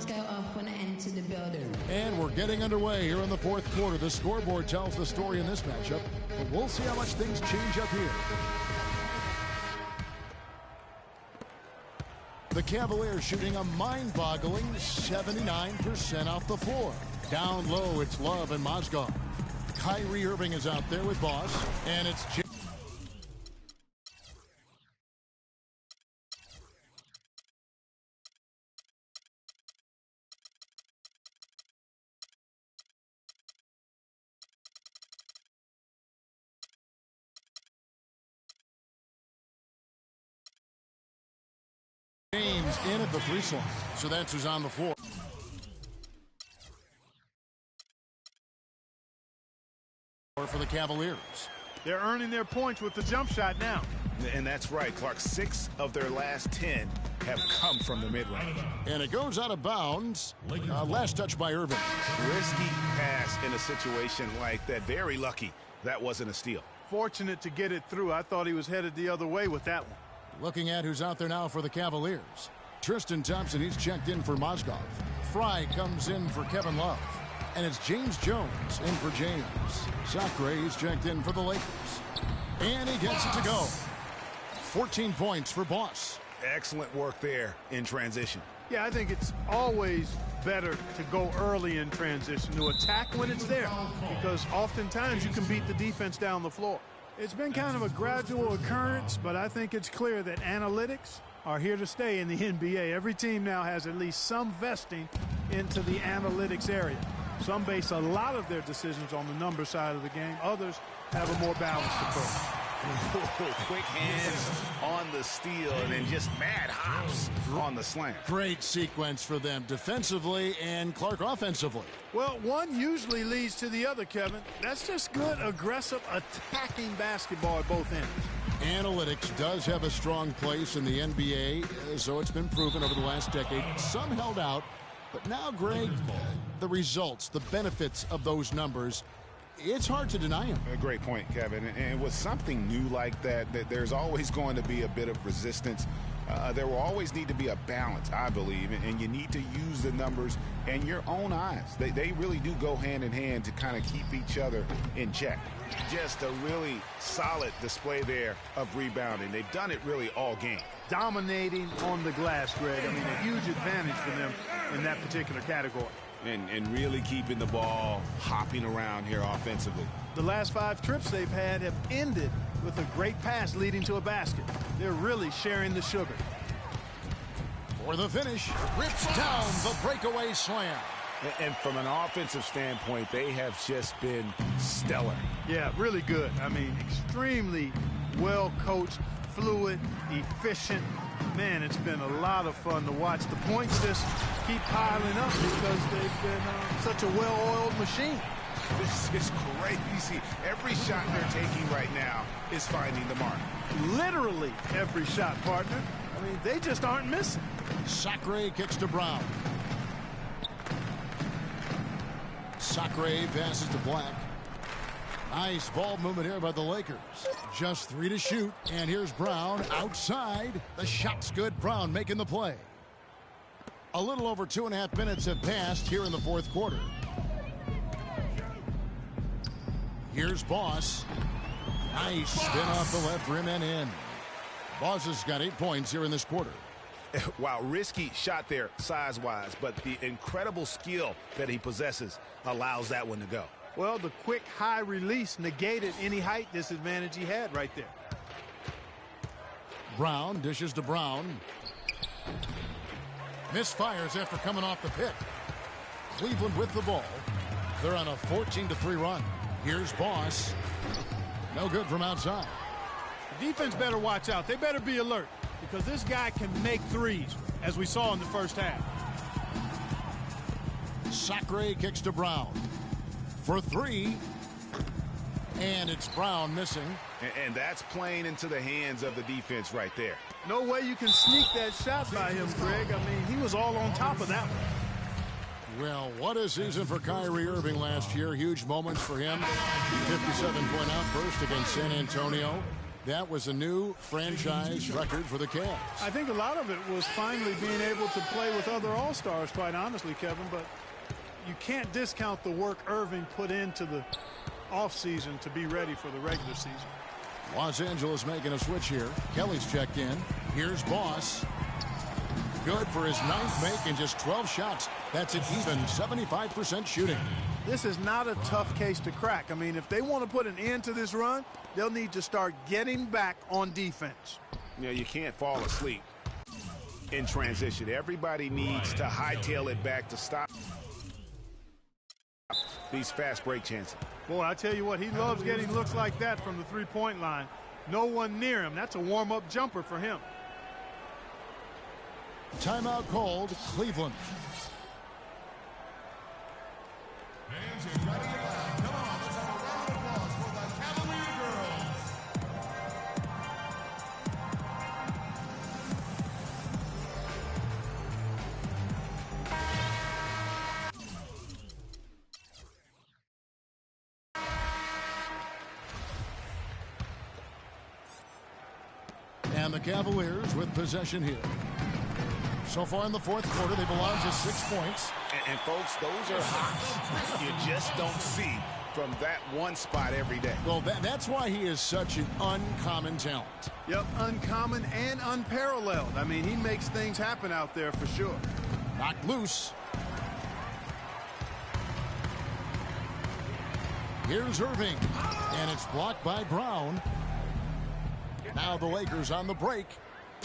Go off when I enter the building. And we're getting underway here in the fourth quarter. The scoreboard tells the story in this matchup, but we'll see how much things change up here. The Cavaliers shooting a mind-boggling 79% off the floor. Down low, it's Love and Mozgov. Kyrie Irving is out there with Boss, and it's James in at the three slot. So that's who's on the floor. For the Cavaliers. They're earning their points with the jump shot now. And that's right, Clark. 6 of their last 10 have come from the mid-range. And it goes out of bounds. Last touch by Irving. Risky pass in a situation like that. Very lucky that wasn't a steal. Fortunate to get it through. I thought he was headed the other way with that one. Looking at who's out there now for the Cavaliers. Tristan Thompson, he's checked in for Mozgov. Fry comes in for Kevin Love. And it's James Jones in for James. Sacre, he's checked in for the Lakers. And he gets it to go. 14 points for Boss. Excellent work there in transition. Yeah, I think it's always better to go early in transition, to attack when it's there, because oftentimes you can beat the defense down the floor. It's been kind of a gradual occurrence, but I think it's clear that analytics are here to stay in the NBA. Every team now has at least some vesting into the analytics area. Some base a lot of their decisions on the number side of the game. Others have a more balanced approach. Quick hands on the steal and then just mad hops on the slam. Great sequence for them defensively and Clark offensively. Well, one usually leads to the other, Kevin. That's just good, aggressive, attacking basketball at both ends. Analytics does have a strong place in the NBA, so it's been proven over the last decade. Some held out, but now, Greg, the results, the benefits of those numbers, it's hard to deny him. A great point, Kevin. And with something new like that, there's always going to be a bit of resistance. There will always need to be a balance, I believe, and you need to use the numbers and your own eyes. They really do go hand in hand to kind of keep each other in check. Just a really solid display there of rebounding. They've done it really all game. Dominating on the glass, Greg. I mean, a huge advantage for them in that particular category. And really keeping the ball hopping around here offensively. The last 5 trips they've had have ended with a great pass leading to a basket. They're really sharing the sugar. For the finish, rips down the breakaway slam. And from an offensive standpoint, they have just been stellar. Yeah, really good. I mean, extremely well coached, fluid, efficient. Man, it's been a lot of fun to watch. The points just keep piling up because they've been such a well-oiled machine. This is crazy. Every shot they're taking right now is finding the mark. Literally every shot, partner. I mean, they just aren't missing. Sacre kicks to Brown. Sacre passes to Black. Nice ball movement here by the Lakers. Just 3 to shoot, and here's Brown outside. The shot's good. Brown making the play. A little over 2.5 minutes have passed here in the fourth quarter. Here's Boss. Nice spin off the left rim and in. Boss has got 8 points here in this quarter. Wow, risky shot there size-wise, but the incredible skill that he possesses allows that one to go. Well, the quick high release negated any height disadvantage he had right there. Brown dishes to Brown. Misfires after coming off the pick. Cleveland with the ball. They're on a 14-3 run. Here's Boss. No good from outside. The defense better watch out. They better be alert because this guy can make threes, as we saw in the first half. Sacre kicks to Brown. For 3, and it's Brown missing. And that's playing into the hands of the defense right there. No way you can sneak that shot by him, Greg. I mean, he was all on top of that one. Well, what a season for Kyrie Irving last year. Huge moments for him. 57-point outburst against San Antonio. That was a new franchise record for the Cavs. I think a lot of it was finally being able to play with other All-Stars, quite honestly, Kevin, but you can't discount the work Irving put into the offseason to be ready for the regular season. Los Angeles making a switch here. Kelly's checked in. Here's Boss. Good for his 9th make and just 12 shots. That's an even 75% shooting. This is not a tough case to crack. I mean, if they want to put an end to this run, they'll need to start getting back on defense. Yeah, you can't fall asleep in transition. Everybody needs to hightail it back to stop these fast break chances. Boy, I tell you what, he loves getting looks like that from the three-point line. No one near him. That's a warm-up jumper for him. Timeout called, Cleveland. And the Cavaliers with possession here. So far in the fourth quarter, they belong to 6 points. And folks, those are hops you just don't see from that one spot every day. Well, that's why he is such an uncommon talent. Yep, uncommon and unparalleled. I mean, he makes things happen out there for sure. Knocked loose. Here's Irving, and it's blocked by Brown. Now the Lakers on the break.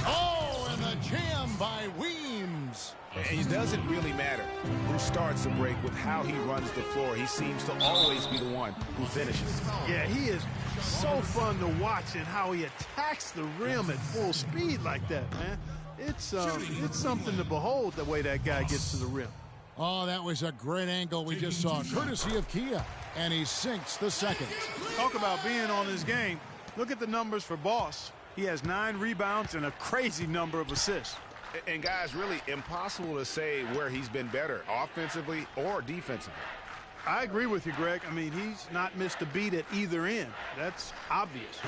Oh, and the jam by Weems. And it doesn't really matter who starts the break with how he runs the floor. He seems to always be the one who finishes. Yeah, he is so fun to watch and how he attacks the rim at full speed like that, man. It's something to behold the way that guy gets to the rim. Oh, that was a great angle we just saw, courtesy of Kia. And he sinks the second. Talk about being on his game. Look at the numbers for Boss. He has 9 rebounds and a crazy number of assists. And guys, really impossible to say where he's been better, offensively or defensively. I agree with you, Greg. I mean, he's not missed a beat at either end. That's obvious.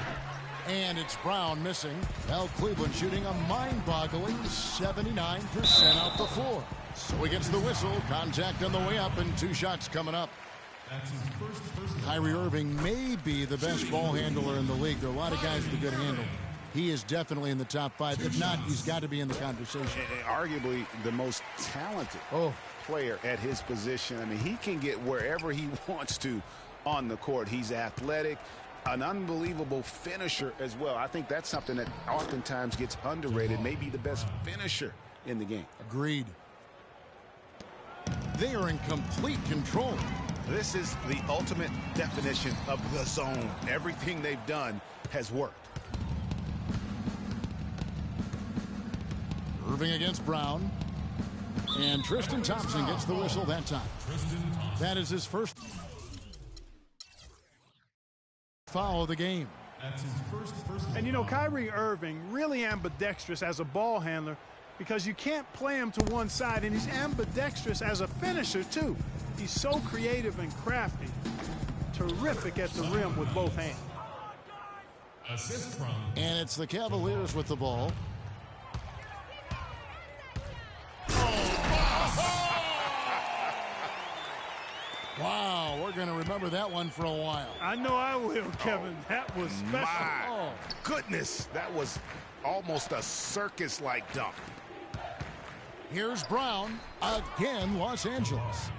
And it's Brown missing. Well, Cleveland shooting a mind-boggling 79% off the floor. So he gets the whistle. Contact on the way up and 2 shots coming up. Kyrie Irving may be the best ball handler in the league. There are a lot of guys with a good handle. He is definitely in the top 5. If not, he's got to be in the conversation. And arguably the most talented player at his position. I mean, he can get wherever he wants to on the court. He's athletic, an unbelievable finisher as well. I think that's something that oftentimes gets underrated. Maybe the best finisher in the game. Agreed. They are in complete control. This is the ultimate definition of the zone. Everything they've done has worked. Irving against Brown. And Tristan Thompson gets the whistle that time. That is his first foul of the game. And you know, Kyrie Irving really ambidextrous as a ball handler because you can't play him to one side, and he's ambidextrous as a finisher too. He's so creative and crafty. Terrific at the rim with both hands. And it's the Cavaliers with the ball. Wow, we're going to remember that one for a while. I know I will, Kevin. That was special. My goodness, that was almost a circus-like dunk. Here's Brown, again, Los Angeles.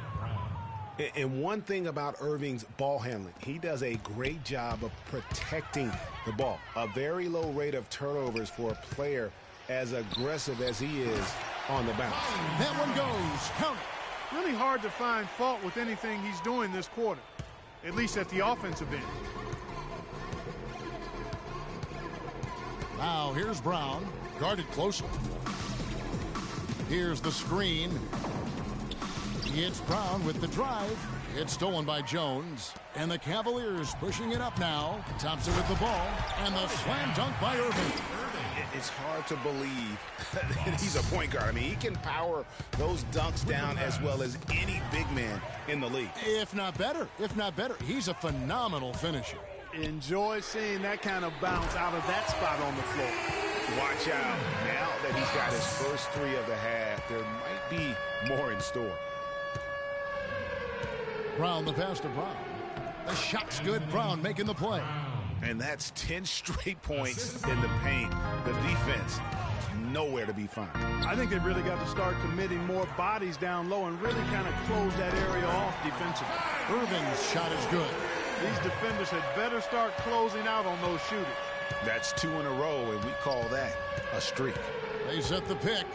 And one thing about Irving's ball handling, he does a great job of protecting the ball. A very low rate of turnovers for a player as aggressive as he is on the bounce. That one goes. Count it. Really hard to find fault with anything he's doing this quarter, at least at the offensive end. Now here's Brown, guarded closely. Here's the screen. It's Brown with the drive. It's stolen by Jones. And the Cavaliers pushing it up now. Thompson with the ball. And the slam dunk by Irving. It's hard to believe that he's a point guard. I mean, he can power those dunks down as well as any big man in the league. If not better. If not better. He's a phenomenal finisher. Enjoy seeing that kind of bounce out of that spot on the floor. Watch out. Now that he's got his first 3 of the half, there might be more in store. Brown, the pass to Brown. The shot's good. Brown making the play. And that's 10 straight points in the paint. The defense, nowhere to be found. I think they've really got to start committing more bodies down low and really kind of close that area off defensively. Irving's shot is good. These defenders had better start closing out on those shooters. That's 2 in a row, and we call that a streak. They set the pick.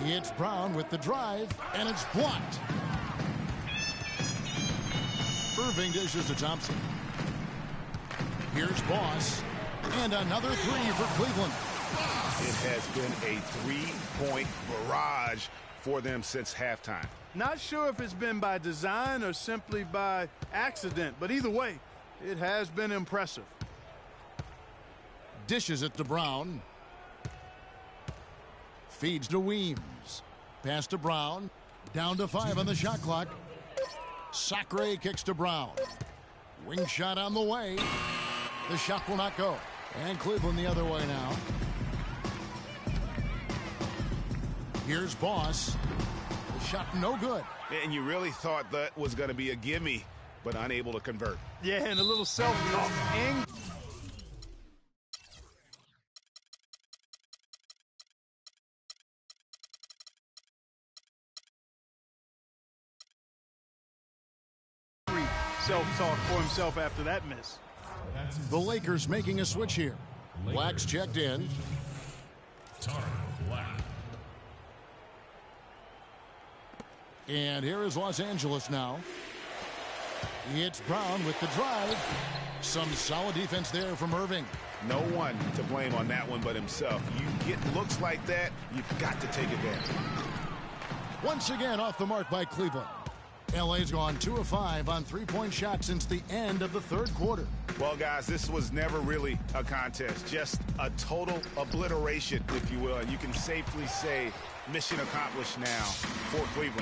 It's Brown with the drive, and it's blocked. Irving dishes to Thompson. Here's Boss. And another 3 for Cleveland. It has been a 3-point barrage for them since halftime. Not sure if it's been by design or simply by accident, but either way, it has been impressive. Dishes it to Brown. Feeds to Weems. Pass to Brown. Down to 5 on the shot clock. Sacre kicks to Brown. Wing shot on the way. The shot will not go. And Cleveland the other way now. Here's Boss. The shot no good. And you really thought that was going to be a gimme, but unable to convert. Yeah, and a little self-talk. Self-talk for himself after that miss. The Lakers making a switch here. Black's checked in. Black. And here is Los Angeles now. It's Brown with the drive. Some solid defense there from Irving. No one to blame on that one but himself. You get looks like that, you've got to take advantage. Once again off the mark by Cleveland. LA's gone 2 of 5 on three-point shots since the end of the third quarter. Well, guys, this was never really a contest, just a total obliteration, if you will. And you can safely say mission accomplished now for Cleveland.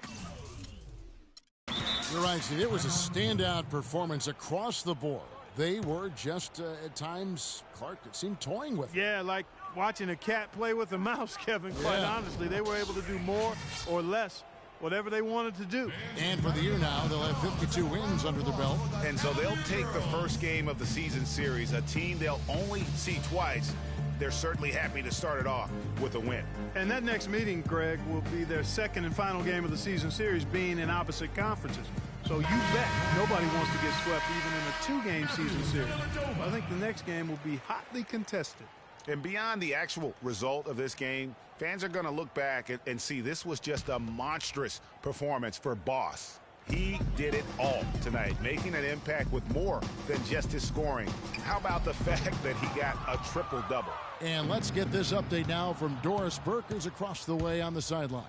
You're right, Steve. It was a standout performance across the board. They were just, at times, Clark, it seemed toying with. Yeah, like watching a cat play with a mouse, Kevin, quite honestly. They were able to do more or less, whatever they wanted to do. And for the year now, they'll have 52 wins under their belt. And so they'll take the first game of the season series, a team they'll only see twice. They're certainly happy to start it off with a win. And that next meeting, Greg, will be their second and final game of the season series, being in opposite conferences. So you bet nobody wants to get swept even in a two-game season series. I think the next game will be hotly contested. And beyond the actual result of this game, fans are going to look back and see this was just a monstrous performance for Boss. He did it all tonight, making an impact with more than just his scoring. How about the fact that he got a triple-double? And let's get this update now from Doris Burke, who's across the way on the sideline.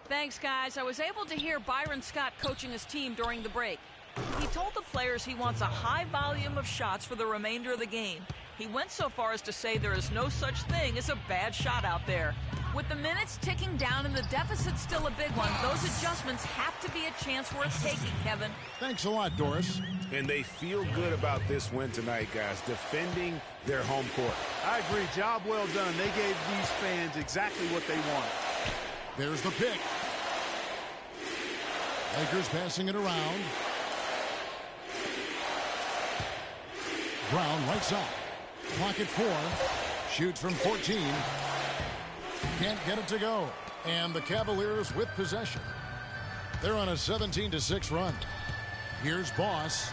Thanks, guys. I was able to hear Byron Scott coaching his team during the break. He told the players he wants a high volume of shots for the remainder of the game. He went so far as to say there is no such thing as a bad shot out there. With the minutes ticking down and the deficit still a big one, those adjustments have to be a chance worth taking, Kevin. Thanks a lot, Doris. And they feel good about this win tonight, guys, defending their home court. I agree. Job well done. They gave these fans exactly what they wanted. There's the pick. Lakers passing it around. Brown right side. Clock at 4. Shoots from 14. Can't get it to go. And the Cavaliers with possession. They're on a 17-6 run. Here's Boss.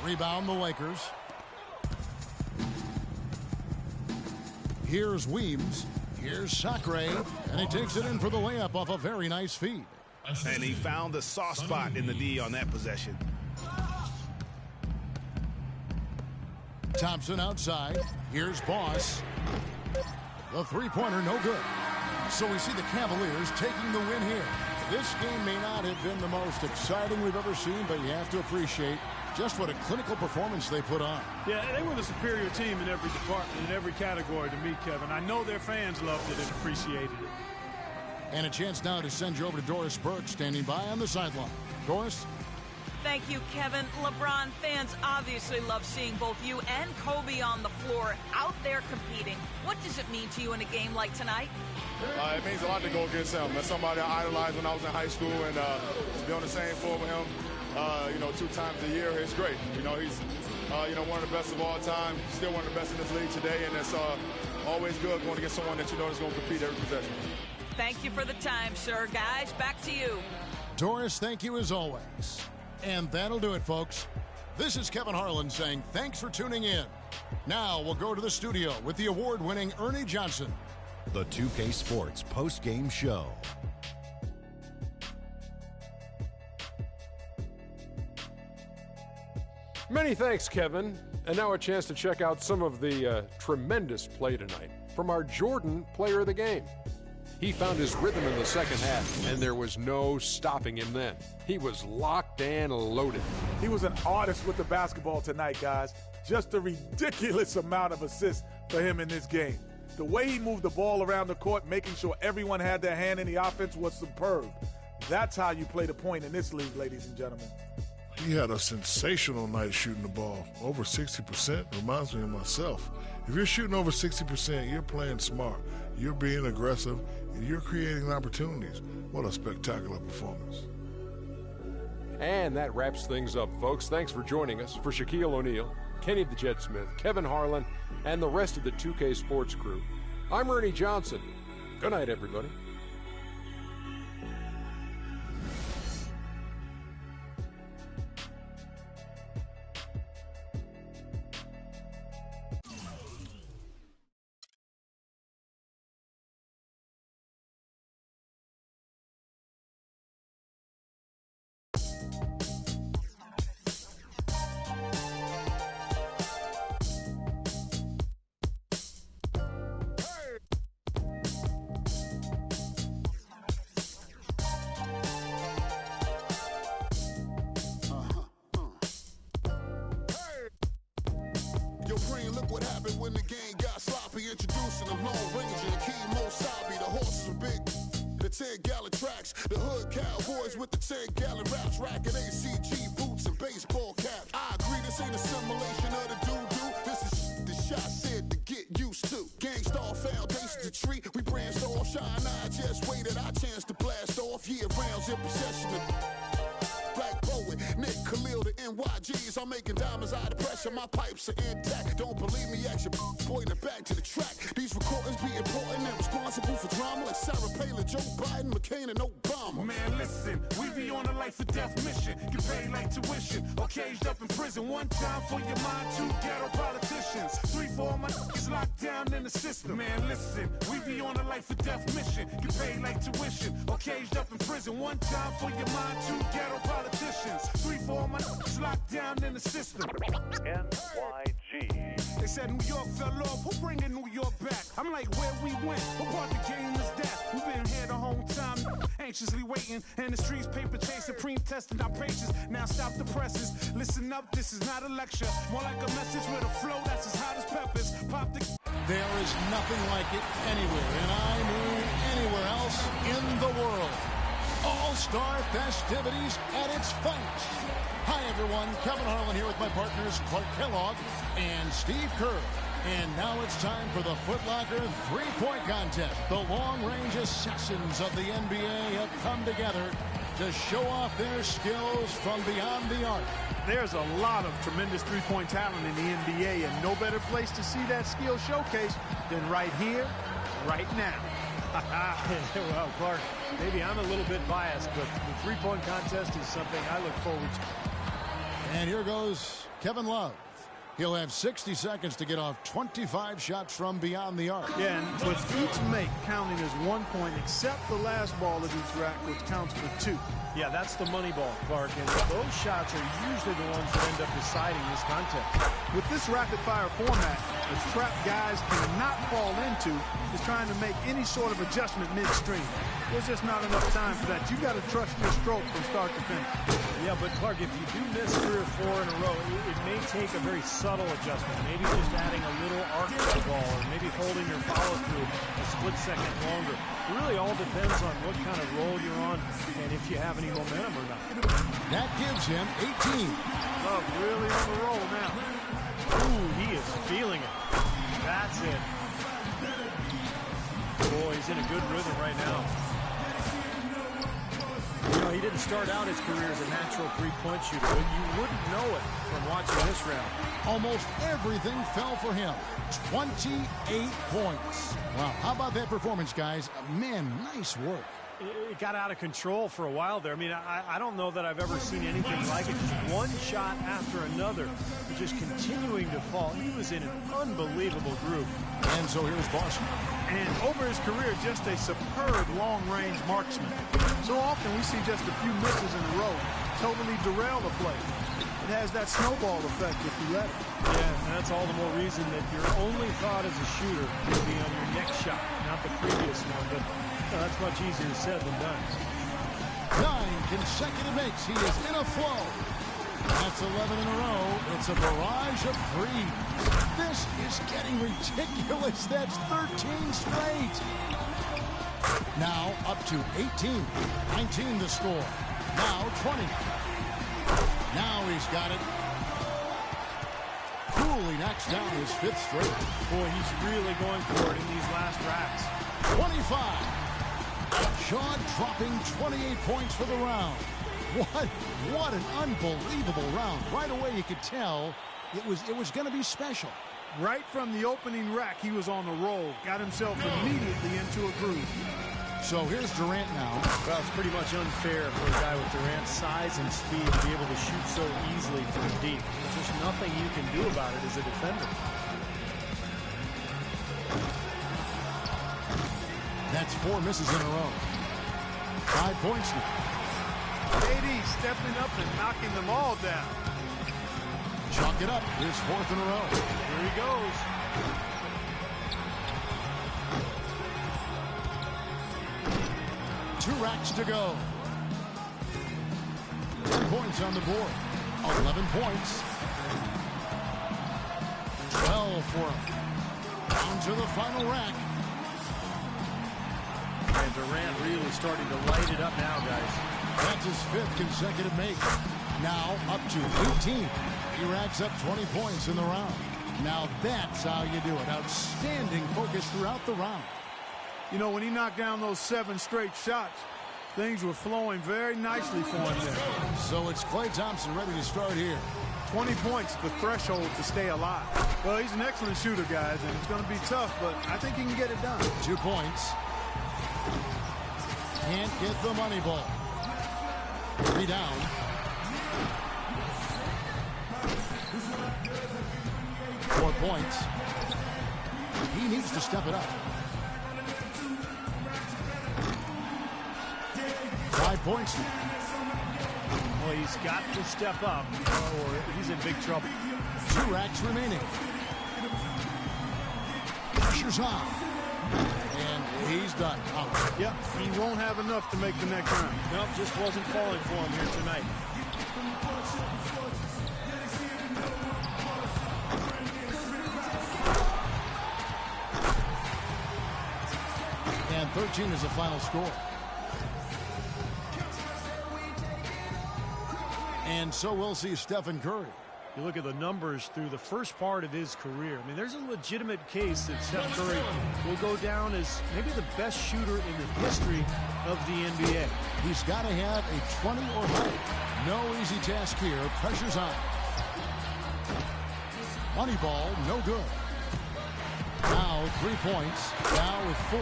Rebound the Lakers. Here's Weems. Here's Sacre. And he takes it in for the layup off a very nice feed. And he found the soft spot in the D on that possession. Thompson outside. Here's Boss. The three-pointer no good. So we see the Cavaliers taking the win here. This game may not have been the most exciting we've ever seen, but you have to appreciate just what a clinical performance they put on. Yeah, they were the superior team in every department, in every category to me, Kevin. I know their fans loved it and appreciated it. And a chance now to send you over to Doris Burke, standing by on the sideline. Doris? Thank you, Kevin. LeBron fans obviously love seeing both you and Kobe on the floor, out there competing. What does it mean to you in a game like tonight? It means a lot to go against him. That's somebody I idolized when I was in high school, and to be on the same floor with him, 2 times a year, it's great. He's, one of the best of all time, still one of the best in this league today, and it's always good going against someone that you know is going to compete every possession. Thank you for the time, sir. Guys, back to you. Doris, thank you as always. And that'll do it, folks. This is Kevin Harlan saying thanks for tuning in. Now we'll go to the studio with the award-winning Ernie Johnson. The 2K Sports post-game show. Many thanks, Kevin. And now a chance to check out some of the tremendous play tonight from our Jordan player of the game. He found his rhythm in the second half, and there was no stopping him then. He was locked and loaded. He was an artist with the basketball tonight, guys. Just a ridiculous amount of assists for him in this game. The way he moved the ball around the court, making sure everyone had their hand in the offense, was superb. That's how you play the point in this league, ladies and gentlemen. He had a sensational night shooting the ball. Over 60% reminds me of myself. If you're shooting over 60%, you're playing smart. You're being aggressive, and you're creating opportunities. What a spectacular performance. And that wraps things up, folks. Thanks for joining us. For Shaquille O'Neal, Kenny the Jet Smith, Kevin Harlan, and the rest of the 2K Sports crew, I'm Ernie Johnson. Good night, everybody. Yo, Green, look what happened when the game got sloppy. Introducing the Lone Ranger, Kimo Sabi. The horses were big, the 10-gallon tracks. The hood cowboys with the 10-gallon raps. Racking ACG boots and baseball caps. I agree, this ain't a simulation of the doo-doo. This is the shot said to get used to. Gangstar foundation to treat. We branched off, shine. I just waited our chance to blast off. Year rounds in possession of Black Poet, Nick Khalil, the NYGs. I'm making diamonds out of pressure. My pipes are intact. Don't believe me? Action, point it back to the track. These recordings be important and responsible for drama like Sarah Palin, Joe Biden, McCain, and Obama. Man, listen, we be on a life or death mission. Get paid like tuition or caged up in prison. One time for your mind, two ghetto politicians. 3 for all my niggas locked down in the system. Man, listen, we be on a life or death mission. Get paid like tuition or caged up in prison. One time for your mind, two ghetto politicians. 3 for all my niggas locked down in the system. NYG. They said New York fell off. Who bringing New York back? I'm like, where we went? What part the game is that? We've been here the whole time, anxiously waiting. And the streets paper chase, supreme testing our patience. Now stop the presses. Listen up, this is not a lecture. More like a message with a flow that's as hot as peppers. Pop the... There is nothing like it anywhere, and I mean anywhere else in the world. All-Star festivities at its finest. Hi, everyone. Kevin Harlan here with my partners Clark Kellogg and Steve Kerr. And now it's time for the Foot Locker three-point contest. The long-range assassins of the NBA have come together to show off their skills from beyond the arc. There's a lot of tremendous three-point talent in the NBA, and no better place to see that skill showcased than right here, right now. Well, Clark, maybe I'm a little bit biased, but the three-point contest is something I look forward to. And here goes Kevin Love. He'll have 60 seconds to get off 25 shots from beyond the arc. Yeah, and with each make counting as 1 point, except the last ball of each rack, which counts for 2. Yeah, that's the money ball, Clark, and those shots are usually the ones that end up deciding this contest. With this rapid-fire format, the trap guys cannot fall into is trying to make any sort of adjustment midstream. There's just not enough time for that. You got to trust your stroke from start to finish. Yeah, but Clark, if you do miss 3 or 4 in a row, it may take a very subtle adjustment. Maybe just adding a little arc to the ball, or maybe holding your follow-through a split second longer. It really all depends on what kind of roll you're on and if you have any momentum or not. That gives him 18. Love really on the roll now. Ooh, he is feeling it. That's it. Boy, he's in a good rhythm right now. You know, he didn't start out his career as a natural three-point shooter, but you wouldn't know it from watching this round. Almost everything fell for him. 28 points. Wow, how about that performance, guys? Man, nice work. It got out of control for a while there. I mean, I don't know that I've ever seen anything like it. Just one shot after another, just continuing to fall. He was in an unbelievable group. And so here's Boston. And over his career, just a superb long-range marksman. So often we see just a few misses in a row totally derail the play. It has that snowball effect if you let it. Yeah, and that's all the more reason that your only thought as a shooter would be on your next shot, not the previous one. But that's much easier said than done. 9 consecutive makes. He is in a flow. That's 11 in a row. It's a barrage of 3. This is getting ridiculous. That's 13 straight. Now up to 18. 19 to score. Now 20. Now he's got it. Coolly knocks down his 5th straight. Boy, he's really going for it in these last racks. 25. Jaw-dropping 28 points for the round. What an unbelievable round. Right away you could tell it was going to be special. Right from the opening rack, he was on the roll. Got himself immediately into a groove. So here's Durant now. Well, it's pretty much unfair for a guy with Durant's size and speed to be able to shoot so easily from deep. There's just nothing you can do about it as a defender. That's 4 misses in a row. 5 points now. KD stepping up and knocking them all down. Chalk it up. His 4th in a row. Here he goes. Two racks to go. 10 points on the board. 11 points. 12 for him. Down to the final rack. And Durant really starting to light it up now, guys. That's his 5th consecutive make. Now up to 18. He racks up 20 points in the round. Now that's how you do it. Outstanding focus throughout the round. You know, when he knocked down those 7 straight shots, things were flowing very nicely for him there. So it's Klay Thompson ready to start here. 20 points, the threshold to stay alive. Well, he's an excellent shooter, guys, and it's going to be tough, but I think he can get it done. 2 points. Can't get the money ball. 3 down. Four points. He needs to step it up. 5 points now. Well, he's got to step up or he's in big trouble. 2 racks remaining. Pressure's on. And he's done. Out. Yep, he won't have enough to make the next round. Nope, just wasn't falling for him here tonight. And 13 is the final score. And so we'll see Stephen Curry. You look at the numbers through the first part of his career. I mean, there's a legitimate case that Steph Curry will go down as maybe the best shooter in the history of the NBA. He's got to have a 20 or higher. No easy task here. Pressure's on. Money ball, no good. Now 3 points. Now with 4.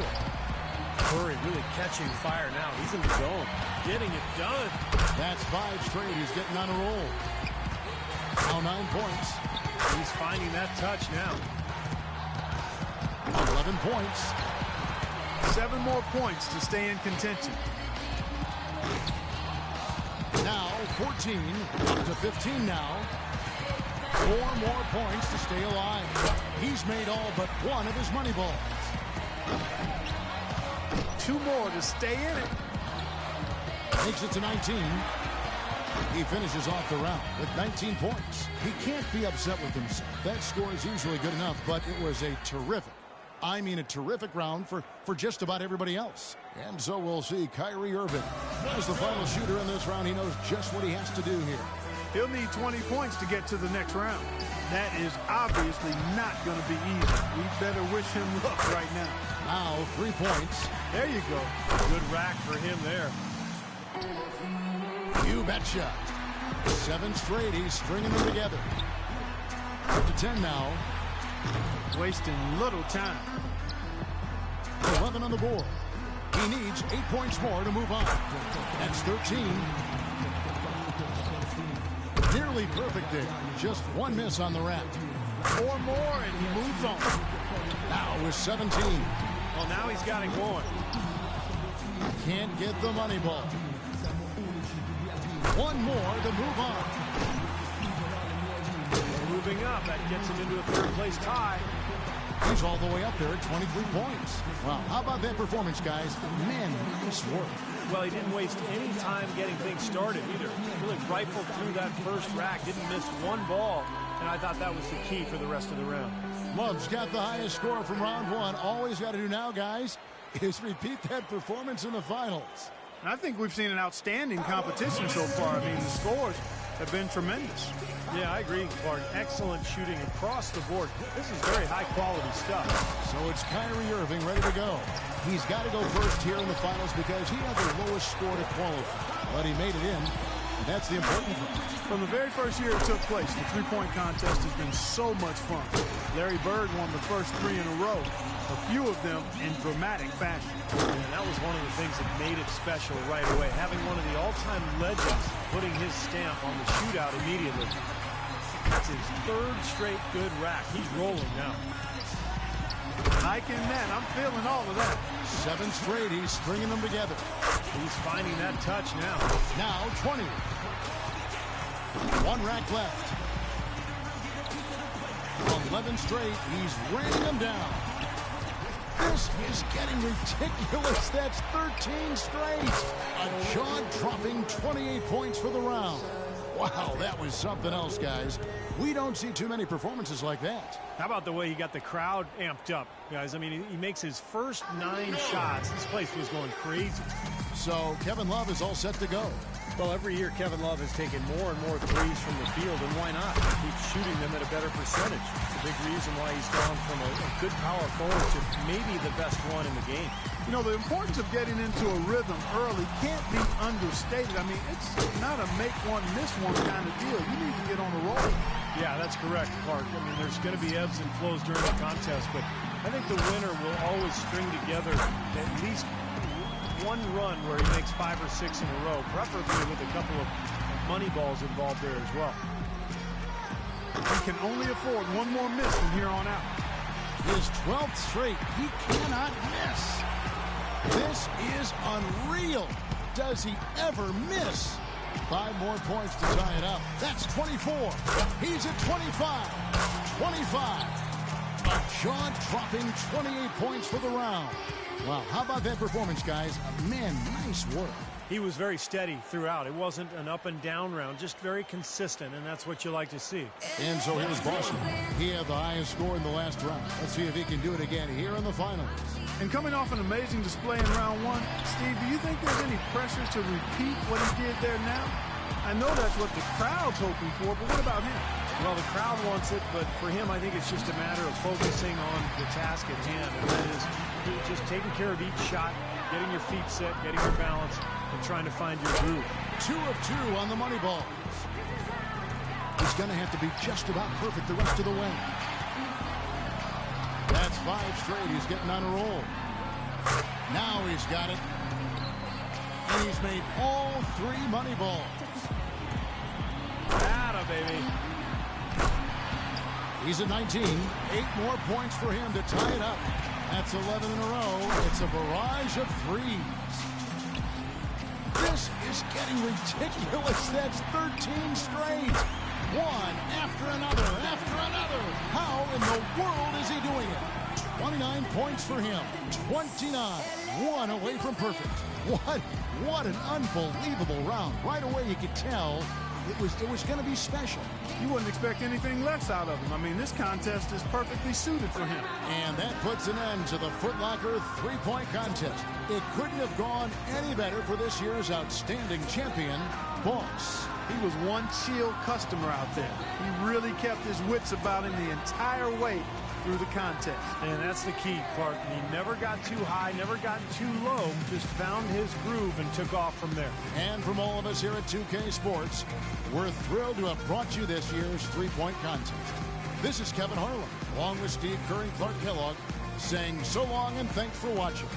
Curry really catching fire now. He's in the zone. Getting it done. That's 5 straight. He's getting on a roll. Now 9 points. He's finding that touch now. 11 points. 7 more points to stay in contention. Now 14. Up to 15 now. 4 more points to stay alive. He's made all but 1 of his money balls. 2 more to stay in it. Makes it to 19. He finishes off the round with 19 points. He can't be upset with himself. That score is usually good enough, but it was a terrific round for just about everybody else. And so we'll see Kyrie Irving as the final shooter in this round. He knows just what he has to do here. He'll need 20 points to get to the next round. That is obviously not going to be easy. We better wish him luck right now. Now 3 points. There you go. Good rack for him there. You betcha. 7 straight. He's stringing them together. Up to 10 now. Wasting little time. 11 on the board. He needs 8 points more to move on. That's 13. Nearly perfect there. Just 1 miss on the rack. 4 more and he moves on. Now with 17. Well, now he's got it going. Can't get the money ball. 1 more to move on. Moving up, that gets him into a 3rd place tie. He's all the way up there at 23 points. Wow, how about that performance, guys? Man, nice work. Well, he didn't waste any time getting things started either. Really rifled through that first rack, didn't miss 1 ball, and I thought that was the key for the rest of the round. Love's got the highest score from round 1. All he's got to do now, guys, is repeat that performance in the finals. And I think we've seen an outstanding competition so far. I mean, the scores have been tremendous. Yeah, I agree, Clark. Excellent shooting across the board. This is very high-quality stuff. So it's Kyrie Irving ready to go. He's got to go first here in the finals because he had the lowest score to qualify. But he made it in, and that's the important thing. From the very first year it took place, the three-point contest has been so much fun. Larry Bird won the first 3 in a row, a few of them in dramatic fashion. And that was one of the things that made it special right away. Having one of the all-time legends putting his stamp on the shootout immediately. That's his 3rd straight good rack. He's rolling now. Ike and Matt, I'm feeling all of that. 7 straight, he's stringing them together. He's finding that touch now. Now 20. 1 rack left. 11 straight, he's raining them down. This is getting ridiculous. That's 13 straight. A jaw-dropping 28 points for the round. Wow, that was something else, guys. We don't see too many performances like that. How about the way he got the crowd amped up, guys? I mean, he makes his first 9 shots. This place was going crazy. So Kevin Love is all set to go. Well, every year Kevin Love has taken more and more threes from the field, and why not? Keep shooting them at a better percentage. It's a big reason why he's gone from a good power forward to maybe the best one in the game. You know, the importance of getting into a rhythm early can't be understated. I mean, it's not a make one, miss one kind of deal. You need to get on a roll. Yeah, that's correct, Clark. I mean, there's going to be ebbs and flows during the contest, but I think the winner will always string together at least one run where he makes 5 or 6 in a row, preferably with a couple of money balls involved there as well. He can only afford one more miss from here on out. His 12th straight. He cannot miss. This is unreal. Does he ever miss? 5 more points to tie it up. That's 24. He's at 25. 25. A jaw-dropping 28 points for the round. Wow, how about that performance, guys? Man, nice work. He was very steady throughout. It wasn't an up and down round, just very consistent, and that's what you like to see. And so here's Boston. He had the highest score in the last round. Let's see if he can do it again here in the finals. And coming off an amazing display in round 1, Steve, do you think there's any pressure to repeat what he did there now? I know that's what the crowd's hoping for, but what about him? Well, the crowd wants it, but for him, I think it's just a matter of focusing on the task at hand, and that is just taking care of each shot, getting your feet set, getting your balance, and trying to find your groove. 2 of 2 on the money ball. He's going to have to be just about perfect the rest of the way. That's 5 straight. He's getting on a roll. Now he's got it. And he's made all 3 money balls. Atta, baby. He's at 19. 8 more points for him to tie it up. That's 11 in a row. It's a barrage of threes. This is getting ridiculous. That's 13 straight. One after another, after another. How in the world is he doing it? 29 points for him. 29. 1 away from perfect. What an unbelievable round. Right away you could tell it was going to be special. You wouldn't expect anything less out of him. I mean, this contest is perfectly suited for him. And that puts an end to the Foot Locker 3-point contest. It couldn't have gone any better for this year's outstanding champion, Boss. He was one chill customer out there. He really kept his wits about him the entire way through the contest. And that's the key, Clark. He never got too high, never got too low, just found his groove and took off from there. And from all of us here at 2K Sports, we're thrilled to have brought you this year's 3-point contest. This is Kevin Harlan, along with Steve Kerr and Clark Kellogg, saying so long and thanks for watching.